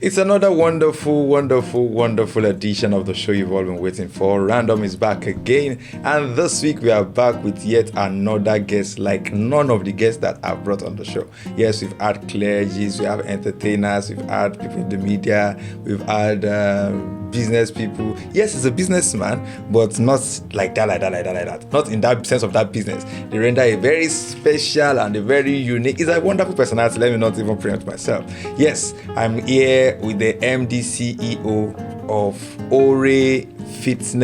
It's another wonderful edition of the show you've all been waiting for. Random is back again, and this week we are back with yet another guest like none of the guests that I've brought on the show. Yes, we've had clergies, we have entertainers, we've had people in the media, we've had business people. Yes, he's a businessman, but not like that. Not in that sense of that business. They render a very special and a very unique. It's a wonderful personality. Let me not even preempt myself. Yes, I'm here with the MD CEO of ORAYFIT.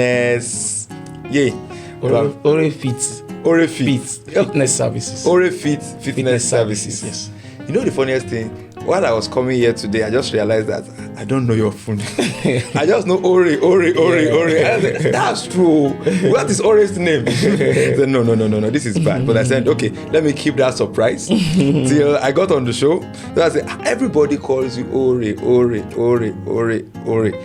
Yay. ORAYFIT. ORAYFIT. Fitness services. ORAYFIT Fitness Services. Yes. You know the funniest thing? While I was coming here today, I just realized that I don't know your full name. I just know Ore. I said, that's true. What is Ore's name? I said, no, this is bad. But I said, okay, let me keep that surprise till I got on the show. So I said, everybody calls you Ore.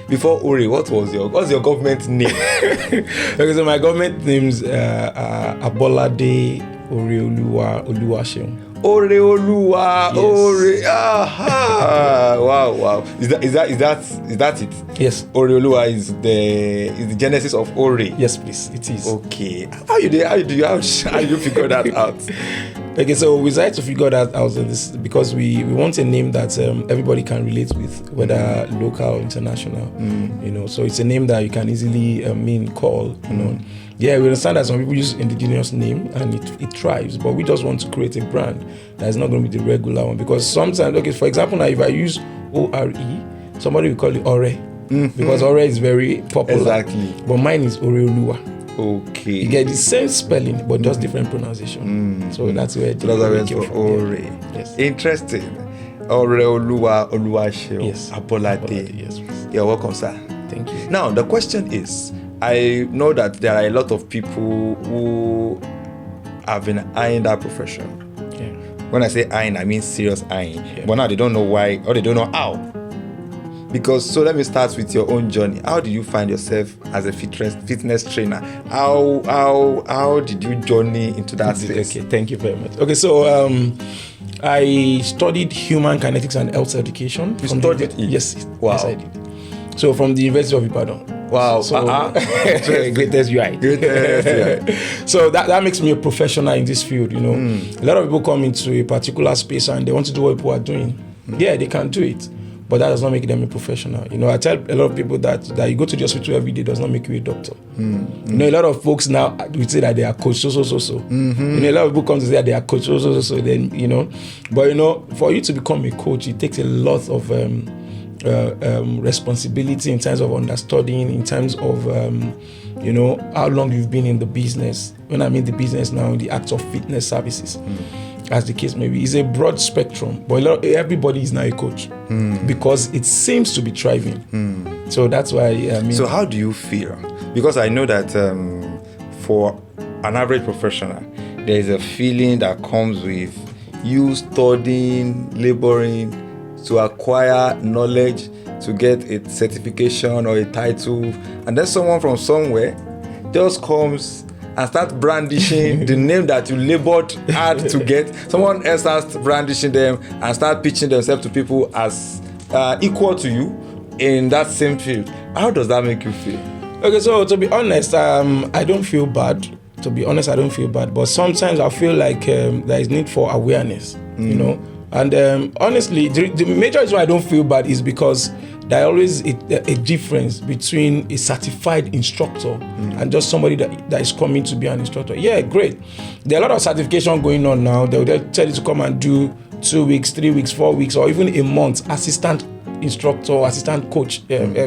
Before Ore, what's your government name? Okay, so my government names Abolade Oreoluwa Oluwaseun. Oreoluwa, yes. Ore, aha! Wow! Is that it? Yes. Oreoluwa is the genesis of Ore. Yes, please. It is. Okay. How you figure that out? Okay, so we decided to figure that out because we want a name that everybody can relate with, whether local or international. You know, so it's a name that you can easily call. You know. Yeah, we understand that some people use indigenous name and it thrives, but we just want to create a brand that is not going to be the regular one. Because sometimes, okay, for example, now if I use O-R-E, somebody will call it Ore, because Ore is very popular. Exactly. But mine is Oreoluwa. Okay. You get the same spelling, but just different pronunciation. So that's where it came from. Ore. Yes. Interesting. Oreoluwa Oluwaseun. Yes. Abolade. Yes. You're welcome, sir. Thank you. Now, the question is, I know that there are a lot of people who have been eyeing that profession. Yeah. When I say eyeing, I mean serious eyeing. Yeah. But now they don't know why or they don't know how. Because, so let me start with your own journey. How did you find yourself as a fitness trainer? How did you journey into that space? Okay, thank you very much. Okay, so I studied human kinetics and health education. You studied it? Yes. Wow. Yes, I did. So from the University of Ibadan. Wow. So, greatest UI. So that makes me a professional in this field, you know. A lot of people come into a particular space and they want to do what people are doing. Yeah, they can do it, but that does not make them a professional. You know, I tell a lot of people that you go to the hospital every day does not make you a doctor. You know, a lot of folks now would say that they are coach so. You know, a lot of people come to say that they are coach so. Then, you know, but you know, for you to become a coach, it takes a lot of responsibility in terms of understanding, in terms of you know, how long you've been in the business. When I mean the business now, the act of fitness services, as the case may be, is a broad spectrum. But everybody is now a coach because it seems to be thriving. So that's why I mean. So how do you feel? Because I know that for an average professional, there is a feeling that comes with you studying, laboring to acquire knowledge, to get a certification or a title, and then someone from somewhere just comes and start brandishing the name that you labored hard to get. Someone else starts brandishing them and start pitching themselves to people as equal to you in that same field. How does that make you feel? Okay, so to be honest, I don't feel bad. To be honest, I don't feel bad. But sometimes I feel like there is need for awareness, you know. And honestly, the major reason why I don't feel bad is because there always a difference between a certified instructor and just somebody that is coming to be an instructor. Yeah, great. There are a lot of certification going on now. They'll tell you to come and do 2 weeks, 3 weeks, 4 weeks, or even a month assistant instructor, assistant coach,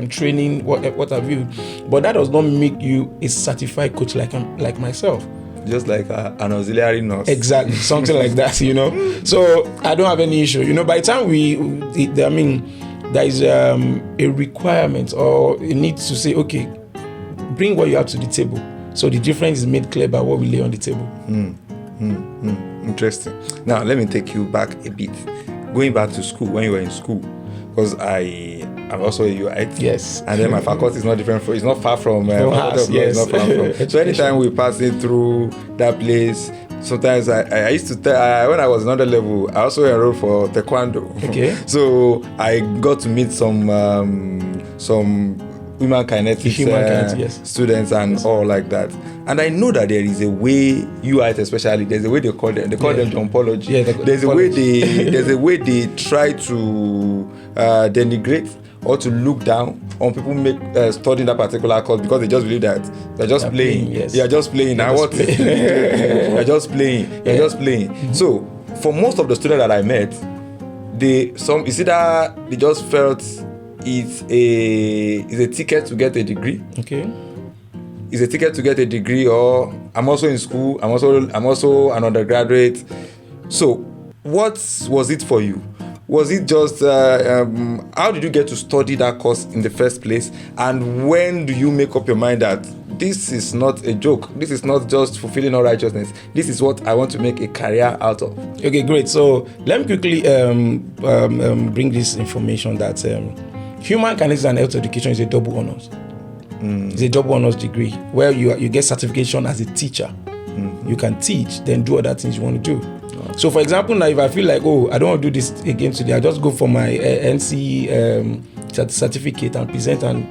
training, what have you. But that does not make you a certified coach like myself. Just like an auxiliary nurse. Exactly, something like that, you know. So I don't have any issue. You know, by the time there is a requirement or a need to say, okay, bring what you have to the table. So the difference is made clear by what we lay on the table. Interesting. Now, let me take you back a bit. Going back to school, when you were in school, because I'm also a UIT. Yes. And then my faculty is not different it's not far from us, yes. It's not far from. So anytime we pass it through that place, sometimes I used to tell, when I was another level, I also enrolled for taekwondo. Okay. So I got to meet some human kinetics yes. students and all like that. And I know that there is a way, especially, there's a way they call them jumpology. Yeah, there's a way they try to denigrate or to look down on people studying that particular course because they just believe that they're just playing. Yes. You're just playing. Now what? You're just playing. You're just playing. Mm-hmm. So for most of the students that I met, they just felt it's a ticket to get a degree. Okay. It's a ticket to get a degree, or I'm also in school. I'm also an undergraduate. So what was it for you? Was it just how did you get to study that course in the first place? And when do you make up your mind that this is not a joke? This is not just fulfilling all righteousness. This is what I want to make a career out of. Okay, great. So let me quickly bring this information that human kinetics and health education is a double honors. It's a double honors degree where you get certification as a teacher. Mm-hmm. You can teach, then do other things you want to do. So, for example, now if I feel like, I don't want to do this again today, I just go for my NC certificate and present, and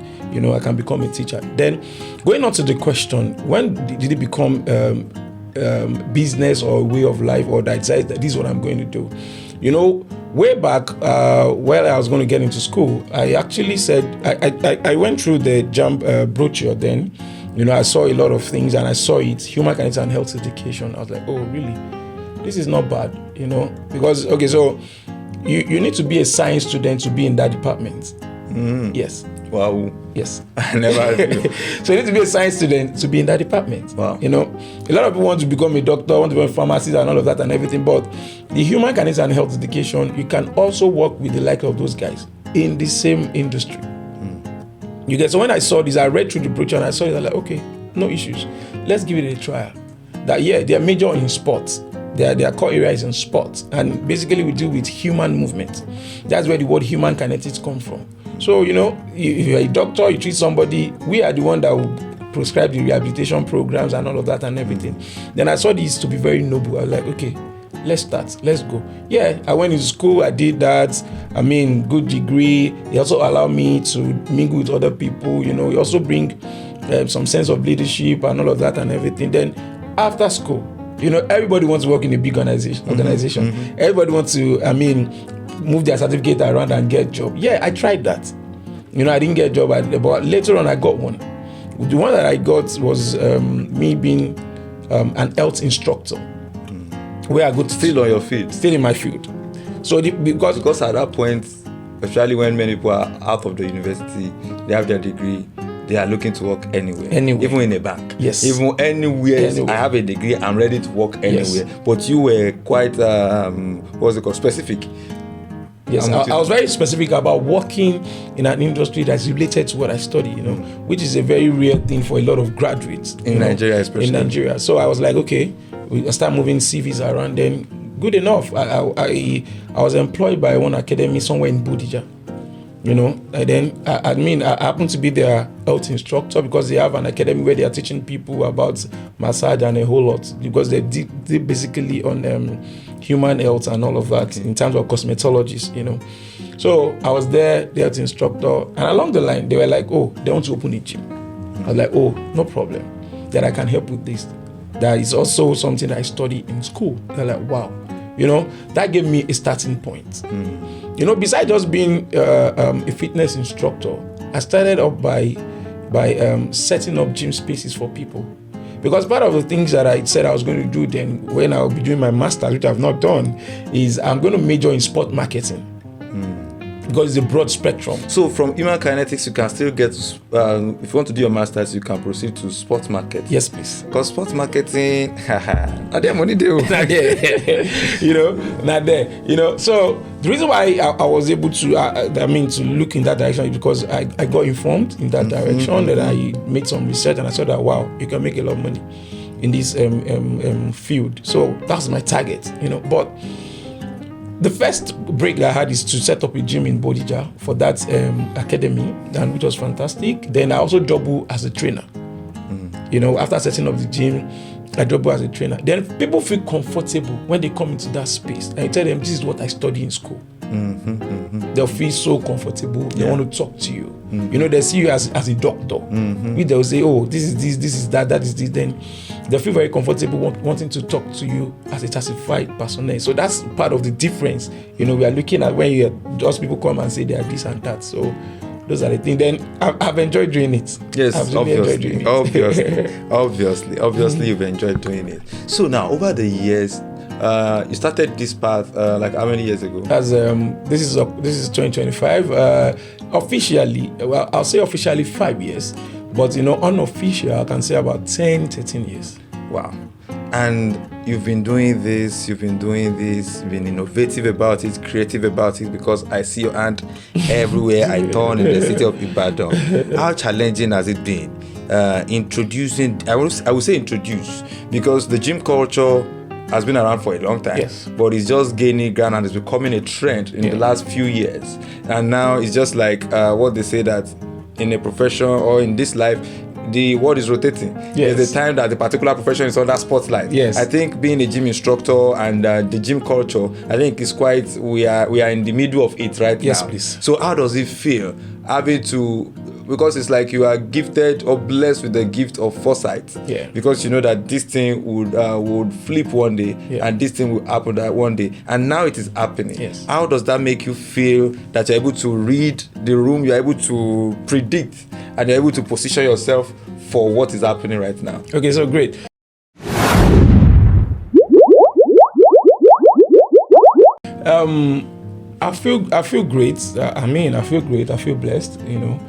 I can become a teacher. Then, going on to the question, when did it become business or way of life, or that I decided that this is what I'm going to do? Way back while I was going to get into school, I actually said I went through the JAMB brochure. Then, I saw a lot of things, and I saw it, human kinetics and health education. I was like, oh, really? This is not bad, because, okay, so you need to be a science student to be in that department. Yes. Wow. Yes. I never knew. So you need to be a science student to be in that department. Wow. A lot of people want to become a doctor, want to become a pharmacist and all of that and everything, but the human kinetics and health education, you can also work with the like of those guys in the same industry. You get, so when I saw this, I read through the brochure and I saw it, I was like, okay, no issues. Let's give it a try. They are major in sports. Their core area is in sports, and basically we deal with human movement. That's where the word human kinetics comes from. So, if you're a doctor, you treat somebody, we are the one that will prescribe the rehabilitation programs and all of that and everything. Then I saw this to be very noble. I was like, okay, let's start, let's go. Yeah, I went into school, I did that. Good degree. It also allowed me to mingle with other people. You also bring some sense of leadership and all of that and everything. Then after school, everybody wants to work in a big organization. Mm-hmm. Everybody wants to, move their certificate around and get a job. Yeah, I tried that. I didn't get a job, but later on I got one. The one that I got was me being an health instructor. Where I go to still on your field. Still in my field. So because at that point, especially when many people are out of the university, they have their degree, they are looking to work anywhere. Even in a bank. Yes. Even anywhere. I have a degree, I'm ready to work anywhere. Yes. But you were quite, specific. Yes, I was very specific about working in an industry that's related to what I study, which is a very rare thing for a lot of graduates. In Nigeria especially. In Nigeria. So I was like, okay, I start moving CVs around, then good enough. I was employed by one academy somewhere in Bodija. And then I happen to be their health instructor because they have an academy where they are teaching people about massage and a whole lot, because they did basically on human health and all of that in terms of cosmetologists, So I was there, the health instructor, and along the line they were like, oh, they want to open a gym. I was like, oh, no problem, that I can help with this. That is also something that I studied in school. They're like, wow. That gave me a starting point. Besides just being a fitness instructor, I started up by setting up gym spaces for people. Because part of the things that I said I was going to do then, when I'll be doing my master's, which I've not done, is I'm going to major in sport marketing. Because it's a broad spectrum. So from human kinetics, you can still get, if you want to do your master's, you can proceed to sports marketing. Yes, please. Because sports marketing, not there money do. Not there. Not there. So the reason why I was able to, to look in that direction is because I got informed in that direction, that I made some research, and I saw that, wow, you can make a lot of money in this field. So that's my target, But the first break that I had is to set up a gym in Bodija for that academy, and which was fantastic. Then I also double as a trainer. After setting up the gym, I drop as a trainer. Then people feel comfortable when they come into that space and you tell them this is what I study in school. They'll feel so comfortable. They want to talk to you. You know, they see you as a doctor. They'll say, oh, this is this, this is that, that is this. Then they feel very comfortable wanting to talk to you as a certified personnel. So that's part of the difference. You know, we are looking at when those people come and say they are this and that. So those are the things. Then I've enjoyed doing it. Yes, obviously. Obviously, you've enjoyed doing it. So now, over the years, you started this path like how many years ago? As this is 2025. Officially, well, I'll say officially 5 years, but you know, unofficial, I can say about 10-13 years. Wow. And you've been doing this, you've been innovative about it, creative about it, because I see your hand everywhere I turn in the city of Ibadan. How challenging has it been introducing, I would say introduce, because the gym culture has been around for a long time, yes, but it's just gaining ground and it's becoming a trend in the last few years. And now it's just like what they say, that in a profession or in this life, the world is rotating. Yes. There's a time that the particular profession is under spotlight. Yes. I think being a gym instructor and the gym culture, I think is quite, we are in the middle of it right now. Yes, please. So how does it feel having to, because it's like you are gifted or blessed with the gift of foresight. Yeah. Because you know that this thing would flip one day, and this thing will happen that one day, and now it is happening. Yes. How does that make you feel that you're able to read the room, you're able to predict, and you're able to position yourself for what is happening right now? Okay, so great. I feel great. I feel great. I feel blessed. You know,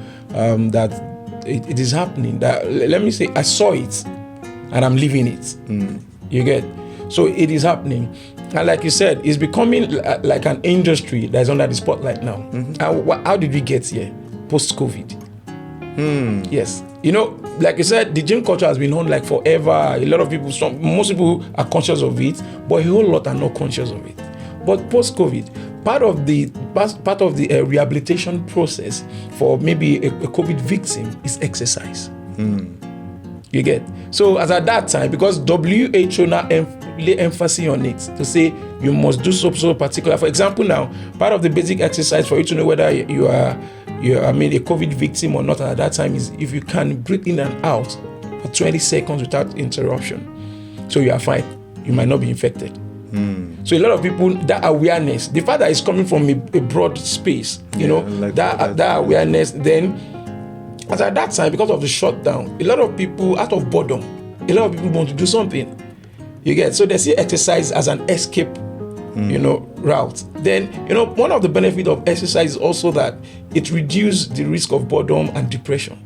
that it is happening. That, let me say, I saw it, and I'm living it. You get? So it is happening, and like you said, it's becoming like an industry that is under the spotlight now. How did we get here? Post-COVID. Yes. You know, like you said, the gym culture has been on like forever. A lot of people, most people are conscious of it, but a whole lot are not conscious of it. But post-COVID, part of the rehabilitation process for maybe a COVID victim is exercise. You get? So as at that time, because WHO now lay emphasis on it to say you must do so particular. For example, now part of the basic exercise for you to know whether you are a COVID victim or not at that time is if you can breathe in and out for 20 seconds without interruption. So you are fine. You might not be infected. So a lot of people, that awareness, the fact that it's coming from a broad space, you know, like that awareness, then as at that time, because of the shutdown, a lot of people, out of boredom, a lot of people want to do something. You get? So they see exercise as an escape, you know, route. Then, you know, one of the benefits of exercise is also that it reduces the risk of boredom and depression.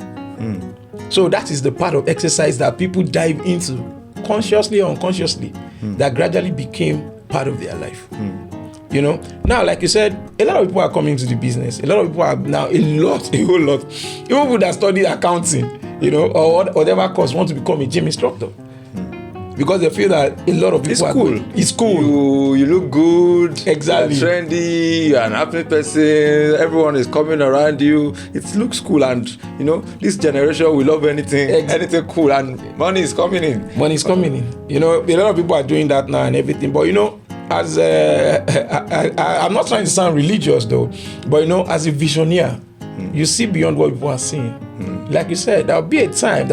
So that is the part of exercise that people dive into, consciously or unconsciously, that gradually became part of their life. You know, now, like you said, a lot of people are coming to the business. A lot of people are now, a whole lot. Even people that study accounting, you know, or whatever course, want to become a gym instructor. Because they feel that a lot of people are cool. It's cool. You look good. Exactly. You're trendy. You're an happy person. Everyone is coming around you. It looks cool, and you know this generation we love anything cool, and money is coming in. Money is coming in. You know, a lot of people are doing that now and everything. But you know, as I'm not trying to sound religious though, but you know, as a visioneer, you see beyond what people are seeing. Like you said, there's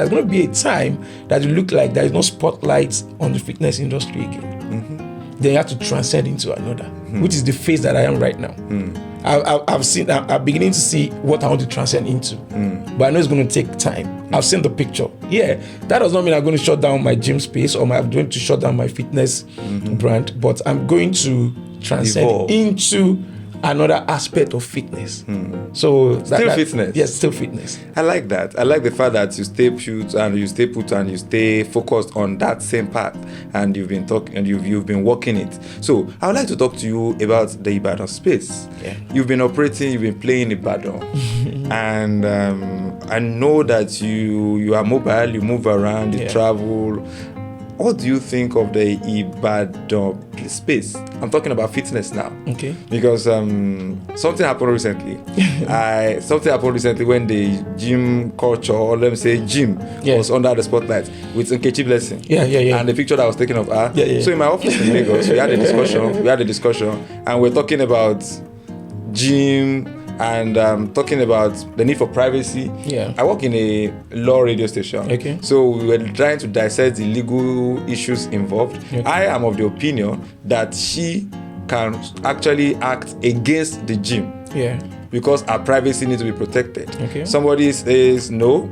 going to be a time that you look like there is no spotlight on the fitness industry again. Then you have to transcend into another, which is the phase that I am right now. I'm beginning to see what I want to transcend into, but I know it's going to take time. I've seen the picture. Yeah, that does not mean I'm going to shut down my gym space or I'm going to shut down my fitness brand, but I'm going to transcend into another aspect of fitness. So fitness. Yes, still fitness. I like that. I like the fact that you stay put and you stay focused on that same path, and you've been talking and you've been working it. So I would like to talk to you about the Ibadan space. Yeah. You've been operating, you've been playing Ibadan, and I know that you are mobile, you move around, you travel. what do you think of the Ibadan space? I'm talking about fitness now. Okay. Because something happened recently. Something happened recently when the gym culture, or let me say gym, was under the spotlight with Nkechi Blessing. Yeah. And the picture that was taken of her. Yeah. So in my office in Lagos, we had a discussion, and we're talking about gym and talking about the need for privacy. Yeah. I work in a law radio station. Okay. So we were trying to dissect the legal issues involved. Okay. I am of the opinion that she can actually act against the gym. Yeah. Because our privacy needs to be protected. Okay. Somebody says no,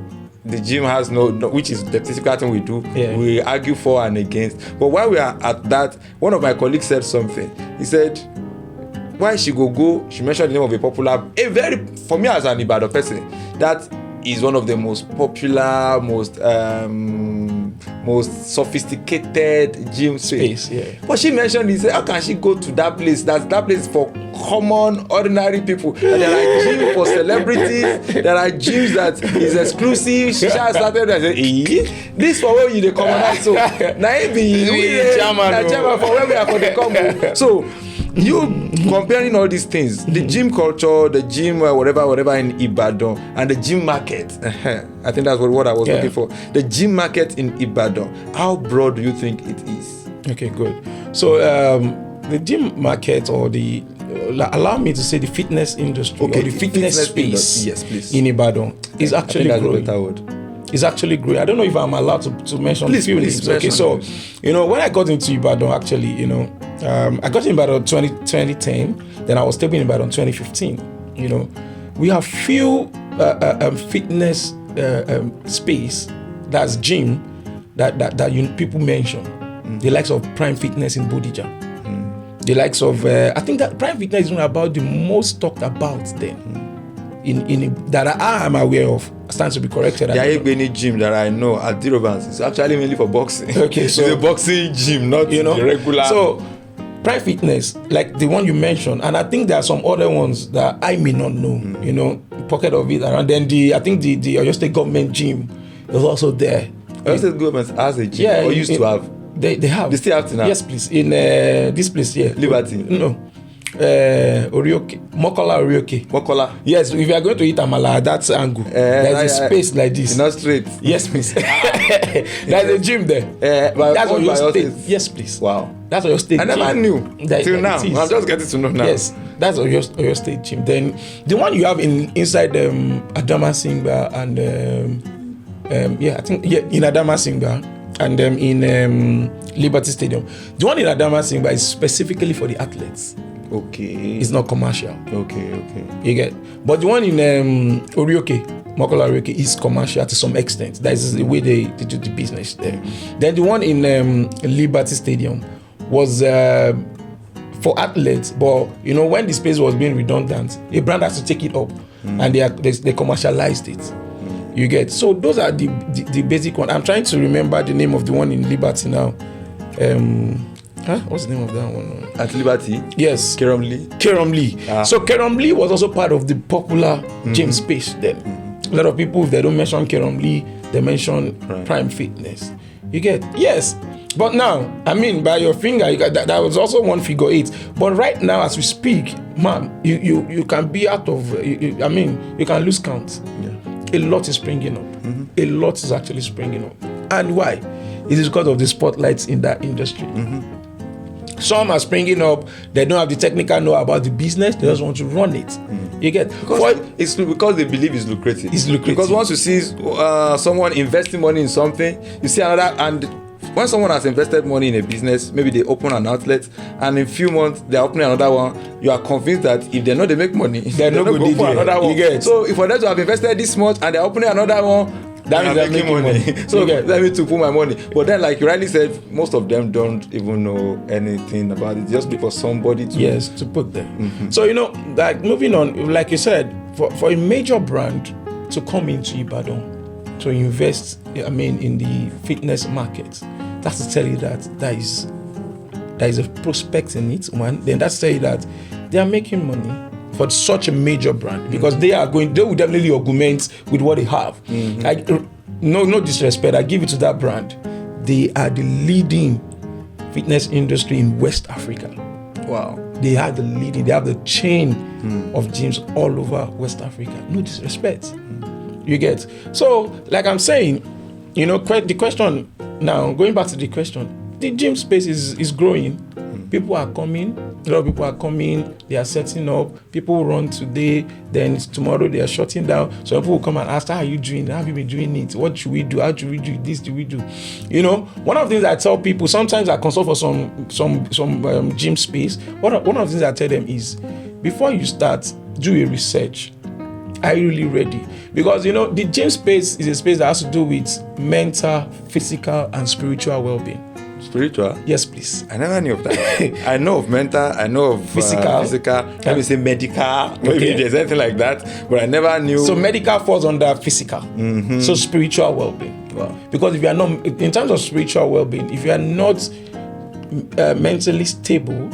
the gym has no, which is the typical thing we do. Yeah. We argue for and against. But while we are at that, one of my colleagues said something. He said, why she go, she mentioned the name of a popular, for me as an Ibadan person, that is one of the most popular, most sophisticated gym space. Yeah. But she mentioned, he said, how can she go to that place? That place for common, ordinary people. And there are gyms for celebrities. There are gyms that is exclusive. She just started and said, this for where you dey commonize. So now be chairman for where we are for the combo. So you comparing all these things, the gym culture, the gym whatever in Ibadan, and the gym market. I think that's what I was looking for. The gym market in Ibadan. How broad do you think it is? Okay, good. So the gym market, or the allow me to say the fitness industry, or the fitness space yes, please. in Ibadan is actually growing. A better word. It's actually great. I don't know if I'm allowed to mention a few names. Okay, so when I got into Ibadan, actually, I got in Ibadan 2010. Then I was staying in Ibadan 2015. We have few fitness space, that's gym, that people mention. The likes of Prime Fitness in Bodija. The likes of I think that Prime Fitness is about the most talked about then. In that I am aware of, stands to be corrected. The Ayegbeni gym that I know at Dirobans is actually mainly for boxing. Okay, so it's a boxing gym, not the regular. So Prime Fitness, like the one you mentioned, and I think there are some other ones that I may not know. Pocket of it around. Then I think the Oyo State government gym is also there. Oyo State government has a gym, or used to have. They have. They still have to now. Yes, please. In this place here. Liberty. No. Orioke, Mokola Orioke. Mokola. Yes, if you are going to eat amala, that's angle. There's a space like this. Not straight. Yes, please. There's a gym there. That's on your state. Yes, please. Wow. That's on your state. I never knew till now. I'm just getting to know now. Yes, that's on your state gym. Then the one you have inside Adama Singba and I think in Adama Singba and in Liberty Stadium. The one in Adama Singba is specifically for the athletes. Okay. It's not commercial. Okay. You get. But the one in Orioke, Mokola Orioke, is commercial to some extent. That is the way they do the business there. Then the one in Liberty Stadium was for athletes, but when the space was being redundant, a brand has to take it up, and they commercialized it. You get. So those are the basic one. I'm trying to remember the name of the one in Liberty now. What's the name of that one? At Liberty? Yes. Kerom Lee. So Kerom Lee was also part of the popular gym space then. A lot of people, if they don't mention Kerom Lee, they mention Prime Fitness. You get? Yes. But now, by your finger, you got that was also one figure 8. But right now, as we speak, man, you can be out of, you can lose count. Yeah. A lot is springing up. A lot is actually springing up. And why? It is because of the spotlights in that industry. Some are springing up, they don't have the technical know about the business, they just want to run it. You get? It's because they believe it's lucrative. It's lucrative. Because once you see someone investing money in something, you see another, and when someone has invested money in a business, maybe they open an outlet, and in a few months they're opening another one, you are convinced that if they know they make money, they're not going to go for another one. So if for them to have invested this much and they're opening another one, that means they're making money. So let me to put my money. But then, like you rightly said, most of them don't even know anything about it. Just because somebody to put them. So like moving on, like you said, for a major brand to come into Ibadan to invest, in the fitness market, that's to tell you that there is a prospect in it. One, then that's to tell you that they are making money for such a major brand, because they will definitely augment with what they have. Like, no disrespect, I give it to that brand. they are the leading fitness industry in West Africa. Wow. They have the chain of gyms all over West Africa. No disrespect. You get? So, like I'm saying, the question now, going back to the question, the gym space is growing. People are coming. A lot of people are coming. They are setting up. People run today. Then tomorrow they are shutting down. So people will come and ask, how are you doing? How have you been doing it? What should we do? How should we do this? Do we do? One of the things I tell people, sometimes I consult for some gym space. One of the things I tell them is, before you start, do a research. Are you really ready? Because the gym space is a space that has to do with mental, physical, and spiritual well-being. Spiritual? Yes, please. I never knew of that. I know of mental, I know of physical. Let me say medical. Maybe there's anything like that, but I never knew. So medical falls under physical. So spiritual well-being. Wow. Because if you are not, in terms of spiritual well-being, if you are not mentally stable,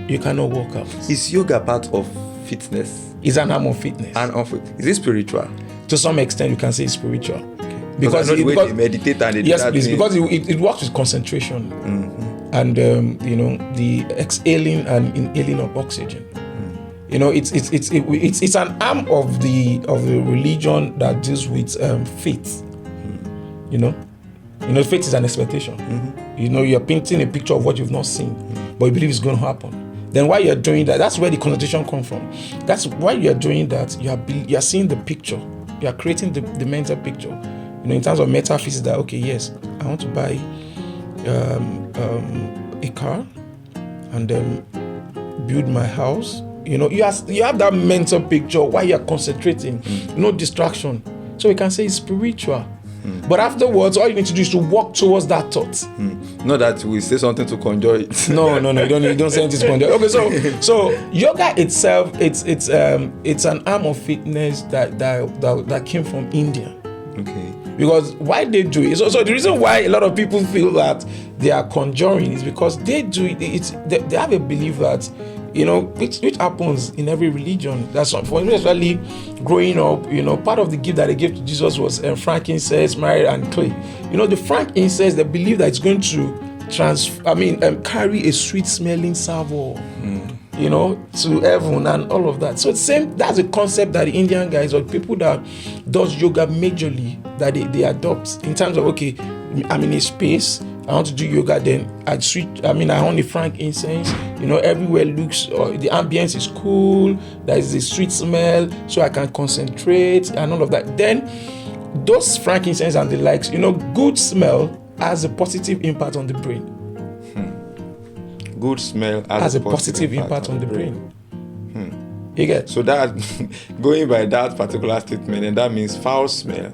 you cannot work out. Is yoga part of fitness? It's an arm of fitness. Is it spiritual? To some extent, you can say it's spiritual. Because they meditate and they do yes, that please, thing. because it works with concentration and the exhaling and inhaling of oxygen. It's an arm of the religion that deals with faith. Faith is an expectation. You're painting a picture of what you've not seen, but you believe it's going to happen. Then while you're doing that, that's where the concentration comes from. That's why you're doing that. You are seeing the picture. You are creating the mental picture. In terms of metaphysics, that okay, yes, I want to buy a car and then build my house. You have that mental picture while you're concentrating, no distraction. So we can say it's spiritual. But afterwards, all you need to do is to walk towards that thought. Not that we say something to conjure it. No, you don't say anything to conjure. Okay, so yoga itself, it's an arm of fitness that came from India. Okay. Because why they do it? So the reason why a lot of people feel that they are conjuring is because they do it. They have a belief that which happens in every religion. That's for me, especially growing up. Part of the gift that they gave to Jesus was frankincense, myrrh, and clay. The frankincense, they believe that it's going to carry a sweet smelling savour. To heaven and all of that. So that's a concept that the Indian guys or people that does yoga majorly that they adopt in terms of, okay, I'm in a space, I want to do yoga, then I want a frankincense, everywhere looks, the ambience is cool, there is a sweet smell, so I can concentrate and all of that. Then those frankincense and the likes, good smell has a positive impact on the brain. Good smell has a positive impact on the brain. You get? So that, going by that particular statement, and that means foul smell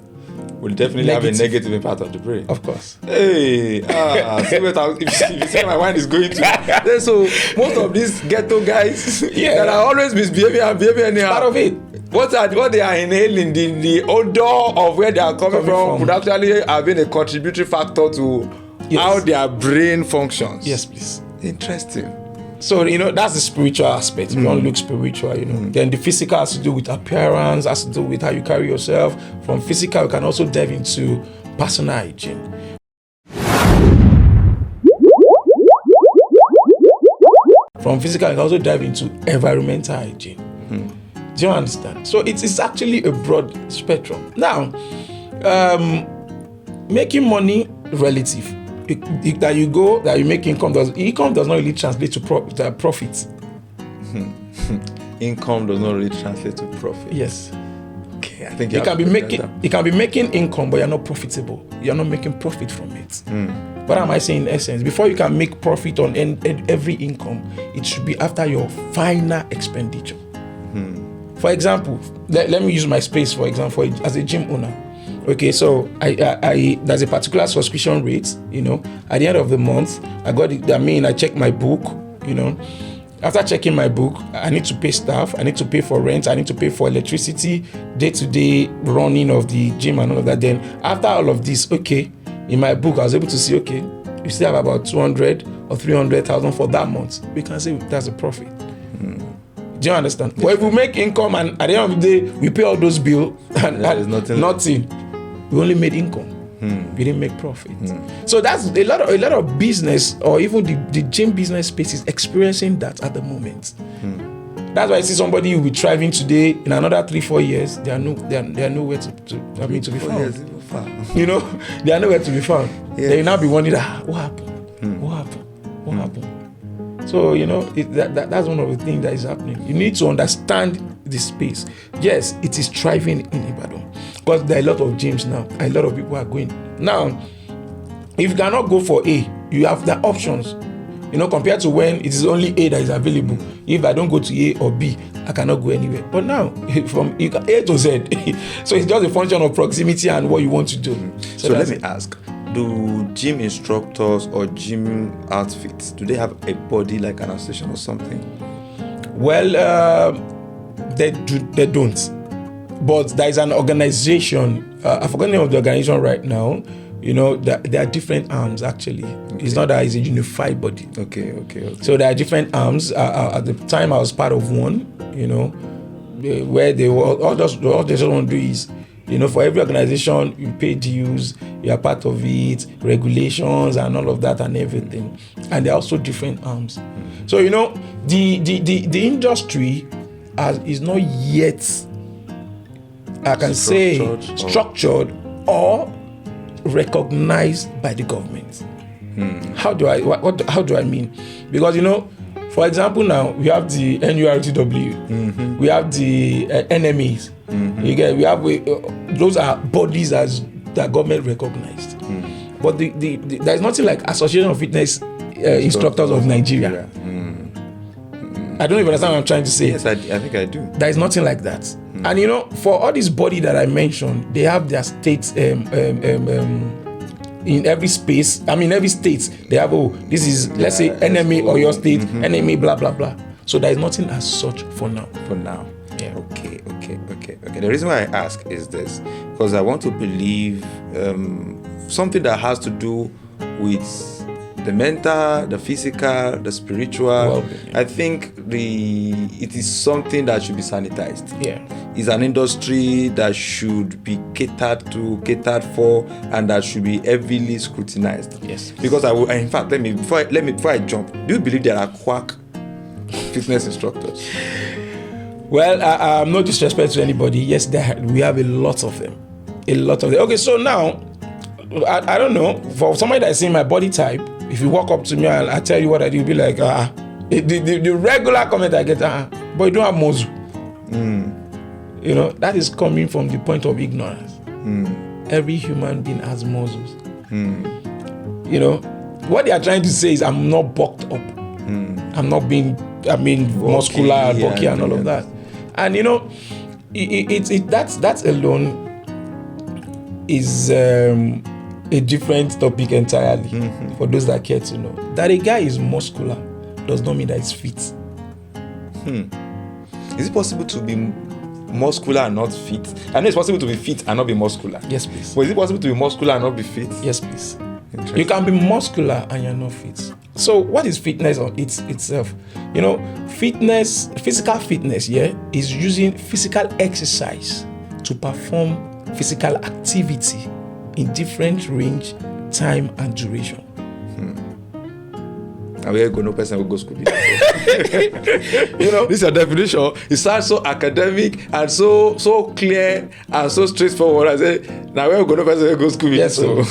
will definitely have a negative impact on the brain. Of course. Hey, see what if you say my mind is going to. So most of these ghetto guys that are always misbehaving and behaving anyhow. Part of it. What they are inhaling, the odor of where they are coming from could actually have been a contributory factor to how their brain functions. Yes, please. Interesting. So, that's the spiritual aspect. If you want to look spiritual, Then the physical has to do with appearance, has to do with how you carry yourself. From physical, you can also dive into personal hygiene. From physical, you can also dive into environmental hygiene. Do you understand? So it's actually a broad spectrum. Now, making money relative. That you make income does not really translate to profit. Income does not really translate to profit. Yes. Okay, I think you can be making income, but you're not profitable. You're not making profit from it. What am I saying in essence? Before you can make profit on every income, it should be after your final expenditure. For example, let me use my space for example as a gym owner. Okay, so I there's a particular subscription rate, At the end of the month, I got it. I check my book, After checking my book, I need to pay staff, I need to pay for rent, I need to pay for electricity, day-to-day running of the gym and all of that. Then after all of this, okay, in my book, I was able to see, okay, you still have about 200 or 300,000 for that month. We can say that's a profit. Do you understand? Yes. But if we make income and at the end of the day, we pay all those bills and there's nothing. We only made income. You didn't make profit. So that's a lot of business, or even the gym business space is experiencing that at the moment. That's why I see somebody who will be thriving today. In another 3-4 years, they are nowhere to be found. You know, they are nowhere to be found. Yes. They will now be wondering, what happened? What happened? So, you know, that's one of the things that is happening. You need to understand the space. Yes, it is thriving in Ibadan because there are a lot of gyms now. A lot of people are going. Now, if you cannot go for A, you have the options. You know, compared to when it is only A that is available. If I don't go to A or B, I cannot go anywhere. But now, from A to Z, so it's just a function of proximity and what you want to do. So let me ask, do gym instructors or gym outfits, do they have a body like an association or something? Well, they don't. But there is an organization, I forgot the name of the organization right now. You know, there are different arms actually. Okay. It's not that it's a unified body. Okay. So there are different arms. At the time, I was part of one. You know, where they were all they just want to do is, you know, for every organization you pay dues, you are part of it, regulations and all of that and everything. And there are also different arms. So you know, the industry is not yet, I can say, structured or recognized by the government. How do I mean? Because, you know, for example, now we have the NURTW, we have the NMAs. We have those are bodies that government recognized. But there is nothing like Association of Fitness Instructors of Nigeria. I don't even understand what I'm trying to say. Yes, I think I do. There is nothing like that. And you know, for all these body that I mentioned, they have their states in every space. I mean, every state they have. This is, let's say, NMA or your state, NMA, blah blah blah. So there is nothing as such for now. Yeah. Okay. The reason why I ask is this, because I want to believe something that has to do with the mental, the physical, the spiritual. Well-being. I think it is something that should be sanitized. Yeah. It's an industry that should be catered for, and that should be heavily scrutinized. Yes. Because in fact, before I jump, do you believe there are quack fitness instructors? Well, no disrespect to anybody. Yes, we have a lot of them. Okay, so now, I don't know, for somebody that's in my body type, if you walk up to me and I tell you what I do, you'll be like, the regular comment I get, but you don't have muscle. You know, that is coming from the point of ignorance. Every human being has muscles. You know, what they are trying to say is I'm not bulked up. I'm not being, muscular, bulky and all of that. And you know, that alone is a different topic entirely. For those that care to know. That a guy is muscular does not mean that he's fit. Is it possible to be muscular and not fit? I know it's possible to be fit and not be muscular. Yes, please. But is it possible to be muscular and not be fit? Yes, please. You can be muscular and you're not fit. So what is fitness on itself? You know, physical fitness, is using physical exercise to perform physical activity in different range, time, and duration. And where go, no person will go school. You know, this is a definition. It sounds so academic and so clear and so straightforward. I say, now where go, no person will go school. Yes, so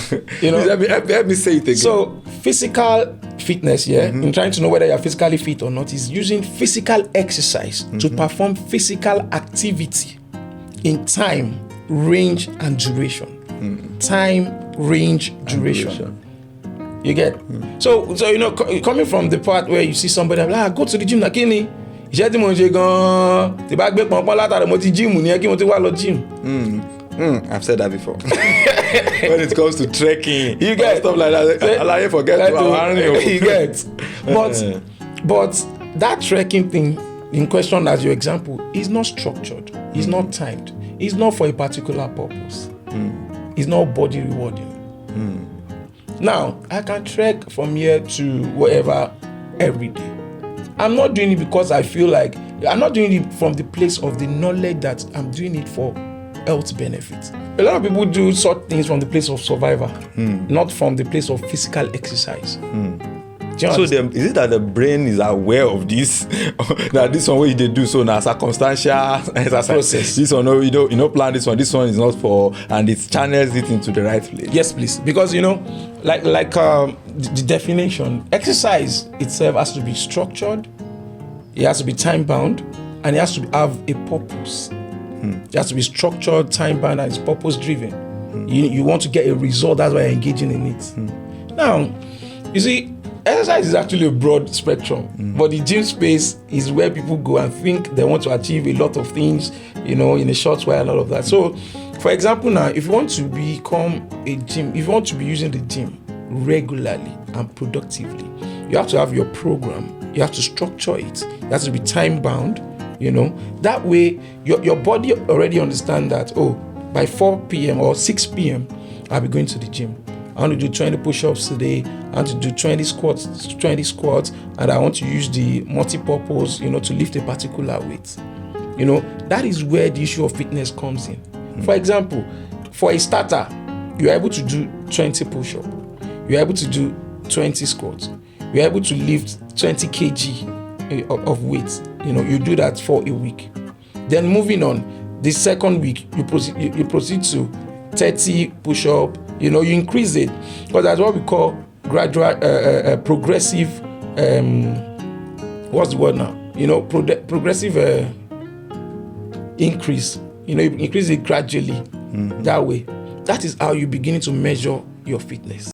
you know, help me say it again. So physical fitness, in trying to know whether you're physically fit or not, is using physical exercise to perform physical activity in time, range, and duration. Time, range, duration. You get? So you know, coming from the part where you see somebody like, go to the gym, nakini. I've said that before. When it comes to trekking, you get stuff like that. I forget you get. But that trekking thing in question as your example is not structured. It's not timed. It's not for a particular purpose. It's not body rewarding. Now, I can trek from here to wherever every day. I'm not doing it because I feel like, I'm not doing it from the place of the knowledge that I'm doing it for health benefits. A lot of people do such things from the place of survival, not from the place of physical exercise. So is it that the brain is aware of this? That this one what they do so now circumstantial exercise process. This one, you know, plan this one. This one is not for, and it channels it into the right place. Yes, please. Because like the definition, exercise itself has to be structured. It has to be time bound, and it has to have a purpose. It has to be structured, time bound, and it's purpose driven. You want to get a result. That's why you're engaging in it. Now, you see. Exercise is actually a broad spectrum, but the gym space is where people go and think they want to achieve a lot of things, in a short while, all of that. So, for example, now, if you want to become a gym, if you want to be using the gym regularly and productively, you have to have your program, you have to structure it, it has to be time bound, That way, your body already understands that, by 4 p.m. or 6 p.m., I'll be going to the gym. I want to do 20 push-ups today. I want to do 20 squats, and I want to use the multi-purpose, to lift a particular weight. That is where the issue of fitness comes in. For example, for a starter, you're able to do 20 push-ups. You're able to do 20 squats. You're able to lift 20 kg of weight. You do that for a week. Then moving on, the second week, you proceed to 30 push-ups. You increase it, because that's what we call gradual, progressive. What's the word now? Progressive increase. You increase it gradually. That way, that is how you begin to measure your fitness.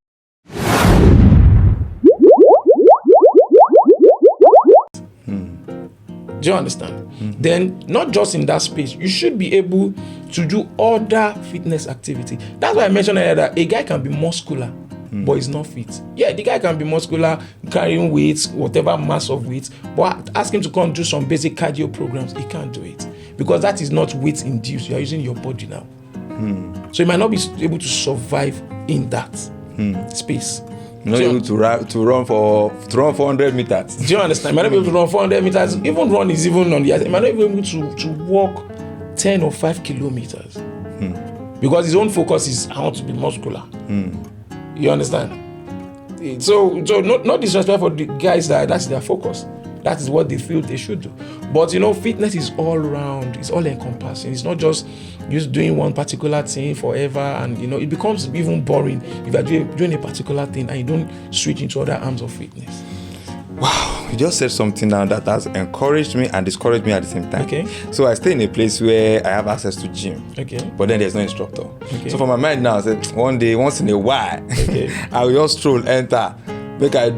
Do you understand? Then, not just in that space, you should be able to do other fitness activity. That's why I mentioned earlier that a guy can be muscular, but he's not fit. Yeah, the guy can be muscular, carrying weights, whatever mass of weight, but ask him to come do some basic cardio programs, he can't do it. Because that is not weight induced, you are using your body now. So you might not be able to survive in that space. You're not able to run for 400 meters. Do you understand? You might not be able to run 400 meters. Even run is even on the other. You might not be able to walk 10 or 5 kilometers. Because his own focus is, I want to be muscular. You understand? So not disrespect for the guys that's their focus. That is what they feel they should do. But fitness is all round. It's all encompassing. It's not just doing one particular thing forever, and it becomes even boring if you're doing a particular thing and you don't switch into other arms of fitness. Wow, you just said something now that has encouraged me and discouraged me at the same time. Okay. So I stay in a place where I have access to gym. Okay. But then there's no instructor. Okay. So for my mind now, I said one day, once in a while, okay. I will just stroll, enter. Make I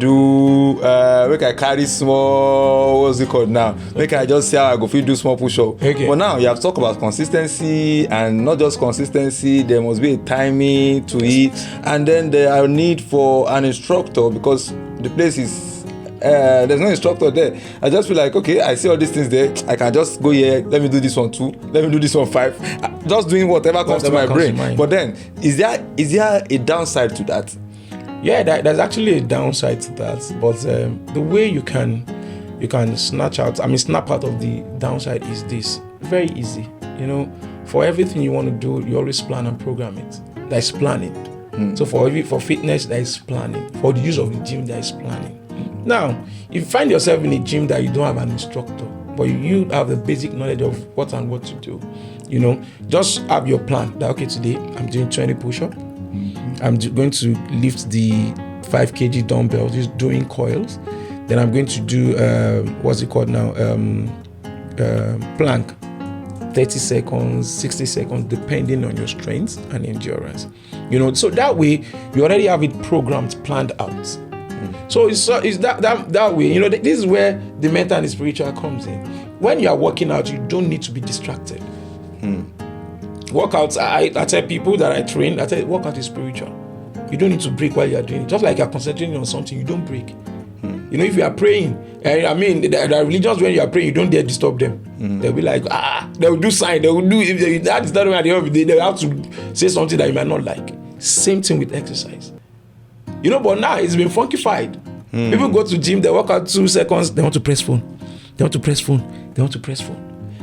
carry small, what's it called now? Make I just say how I go fit do small push-up. Okay. But now you have talked about consistency, and not just consistency, there must be a timing to it, and then there are need for an instructor, because the place is there's no instructor there. I just feel like, okay, I see all these things there, I can just go here, let me do this one 2, let me do this one 5, just doing whatever comes to my brain. But then is there a downside to that? Yeah, there's actually a downside to that, but the way you can snap out of the downside is this. Very easy. For everything you want to do, you always plan and program it. There's planning. So for fitness, there is planning. For the use of the gym, there is planning. Now, if you find yourself in a gym that you don't have an instructor, but you have the basic knowledge of what to do, just have your plan that, okay, today I'm doing 20 push-ups. I'm going to lift the 5 kg dumbbells, just doing coils. Then I'm going to do, plank. 30 seconds, 60 seconds, depending on your strength and endurance. So that way, you already have it programmed, planned out. So it's that way. This is where the mental and the spiritual comes in. When you are working out, you don't need to be distracted. Workouts, I tell people that I train, workout is spiritual. You don't need to break while you are doing it. Just like you're concentrating on something, you don't break. If you are praying, there are religions when you are praying, you don't dare disturb them. They'll be like, they will do sign, they will do, if that is not at the end of the day, they have to say something that you might not like. Same thing with exercise. But now it's been funkified. People go to gym, they work out 2 seconds, they want to press phone. They want to press phone.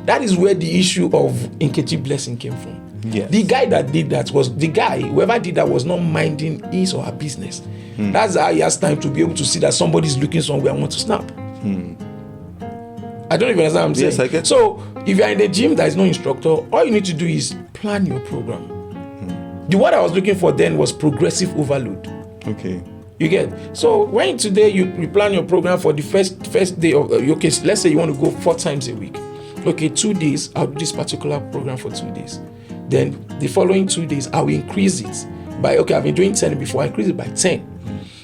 That is where the issue of Nkechi blessing came from. Yes. The guy that did that whoever did that was not minding his or her business. That's how he has time to be able to see that somebody's looking somewhere and want to snap. I don't even understand what I'm saying. Yes, I get. So if you're in the gym, there is no instructor, all you need to do is plan your program. The word I was looking for then was progressive overload. Okay. You get. So when today you plan your program for the first day of okay, let's say you want to go 4 times a week. Okay, 2 days I'll do this particular program for 2 days. Then the following 2 days I will increase it by I've been doing 10 before, I increase it by 10.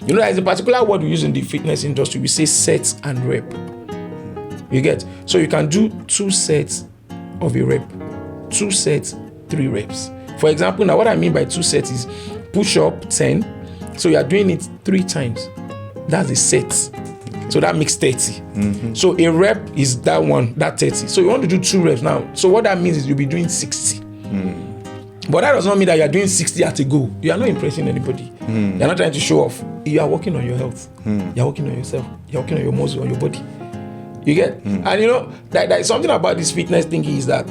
You know, there's a particular word we use in the fitness industry. We say sets and rep. You get. So you can do 2 sets of a rep, 2 sets, 3 reps. For example, now what I mean by 2 sets is push up 10. So you are doing it 3 times. That's a set. So that makes 30. So a rep is that 30. So you want to do 2 reps now. So what that means is you'll be doing 60. But that does not mean that you are doing 60 at a go. You are not impressing anybody. You're not trying to show off. You are working on your health. You're working on yourself. You're working on your muscle, on your body. You get? And you know, there is something about this fitness thinking is that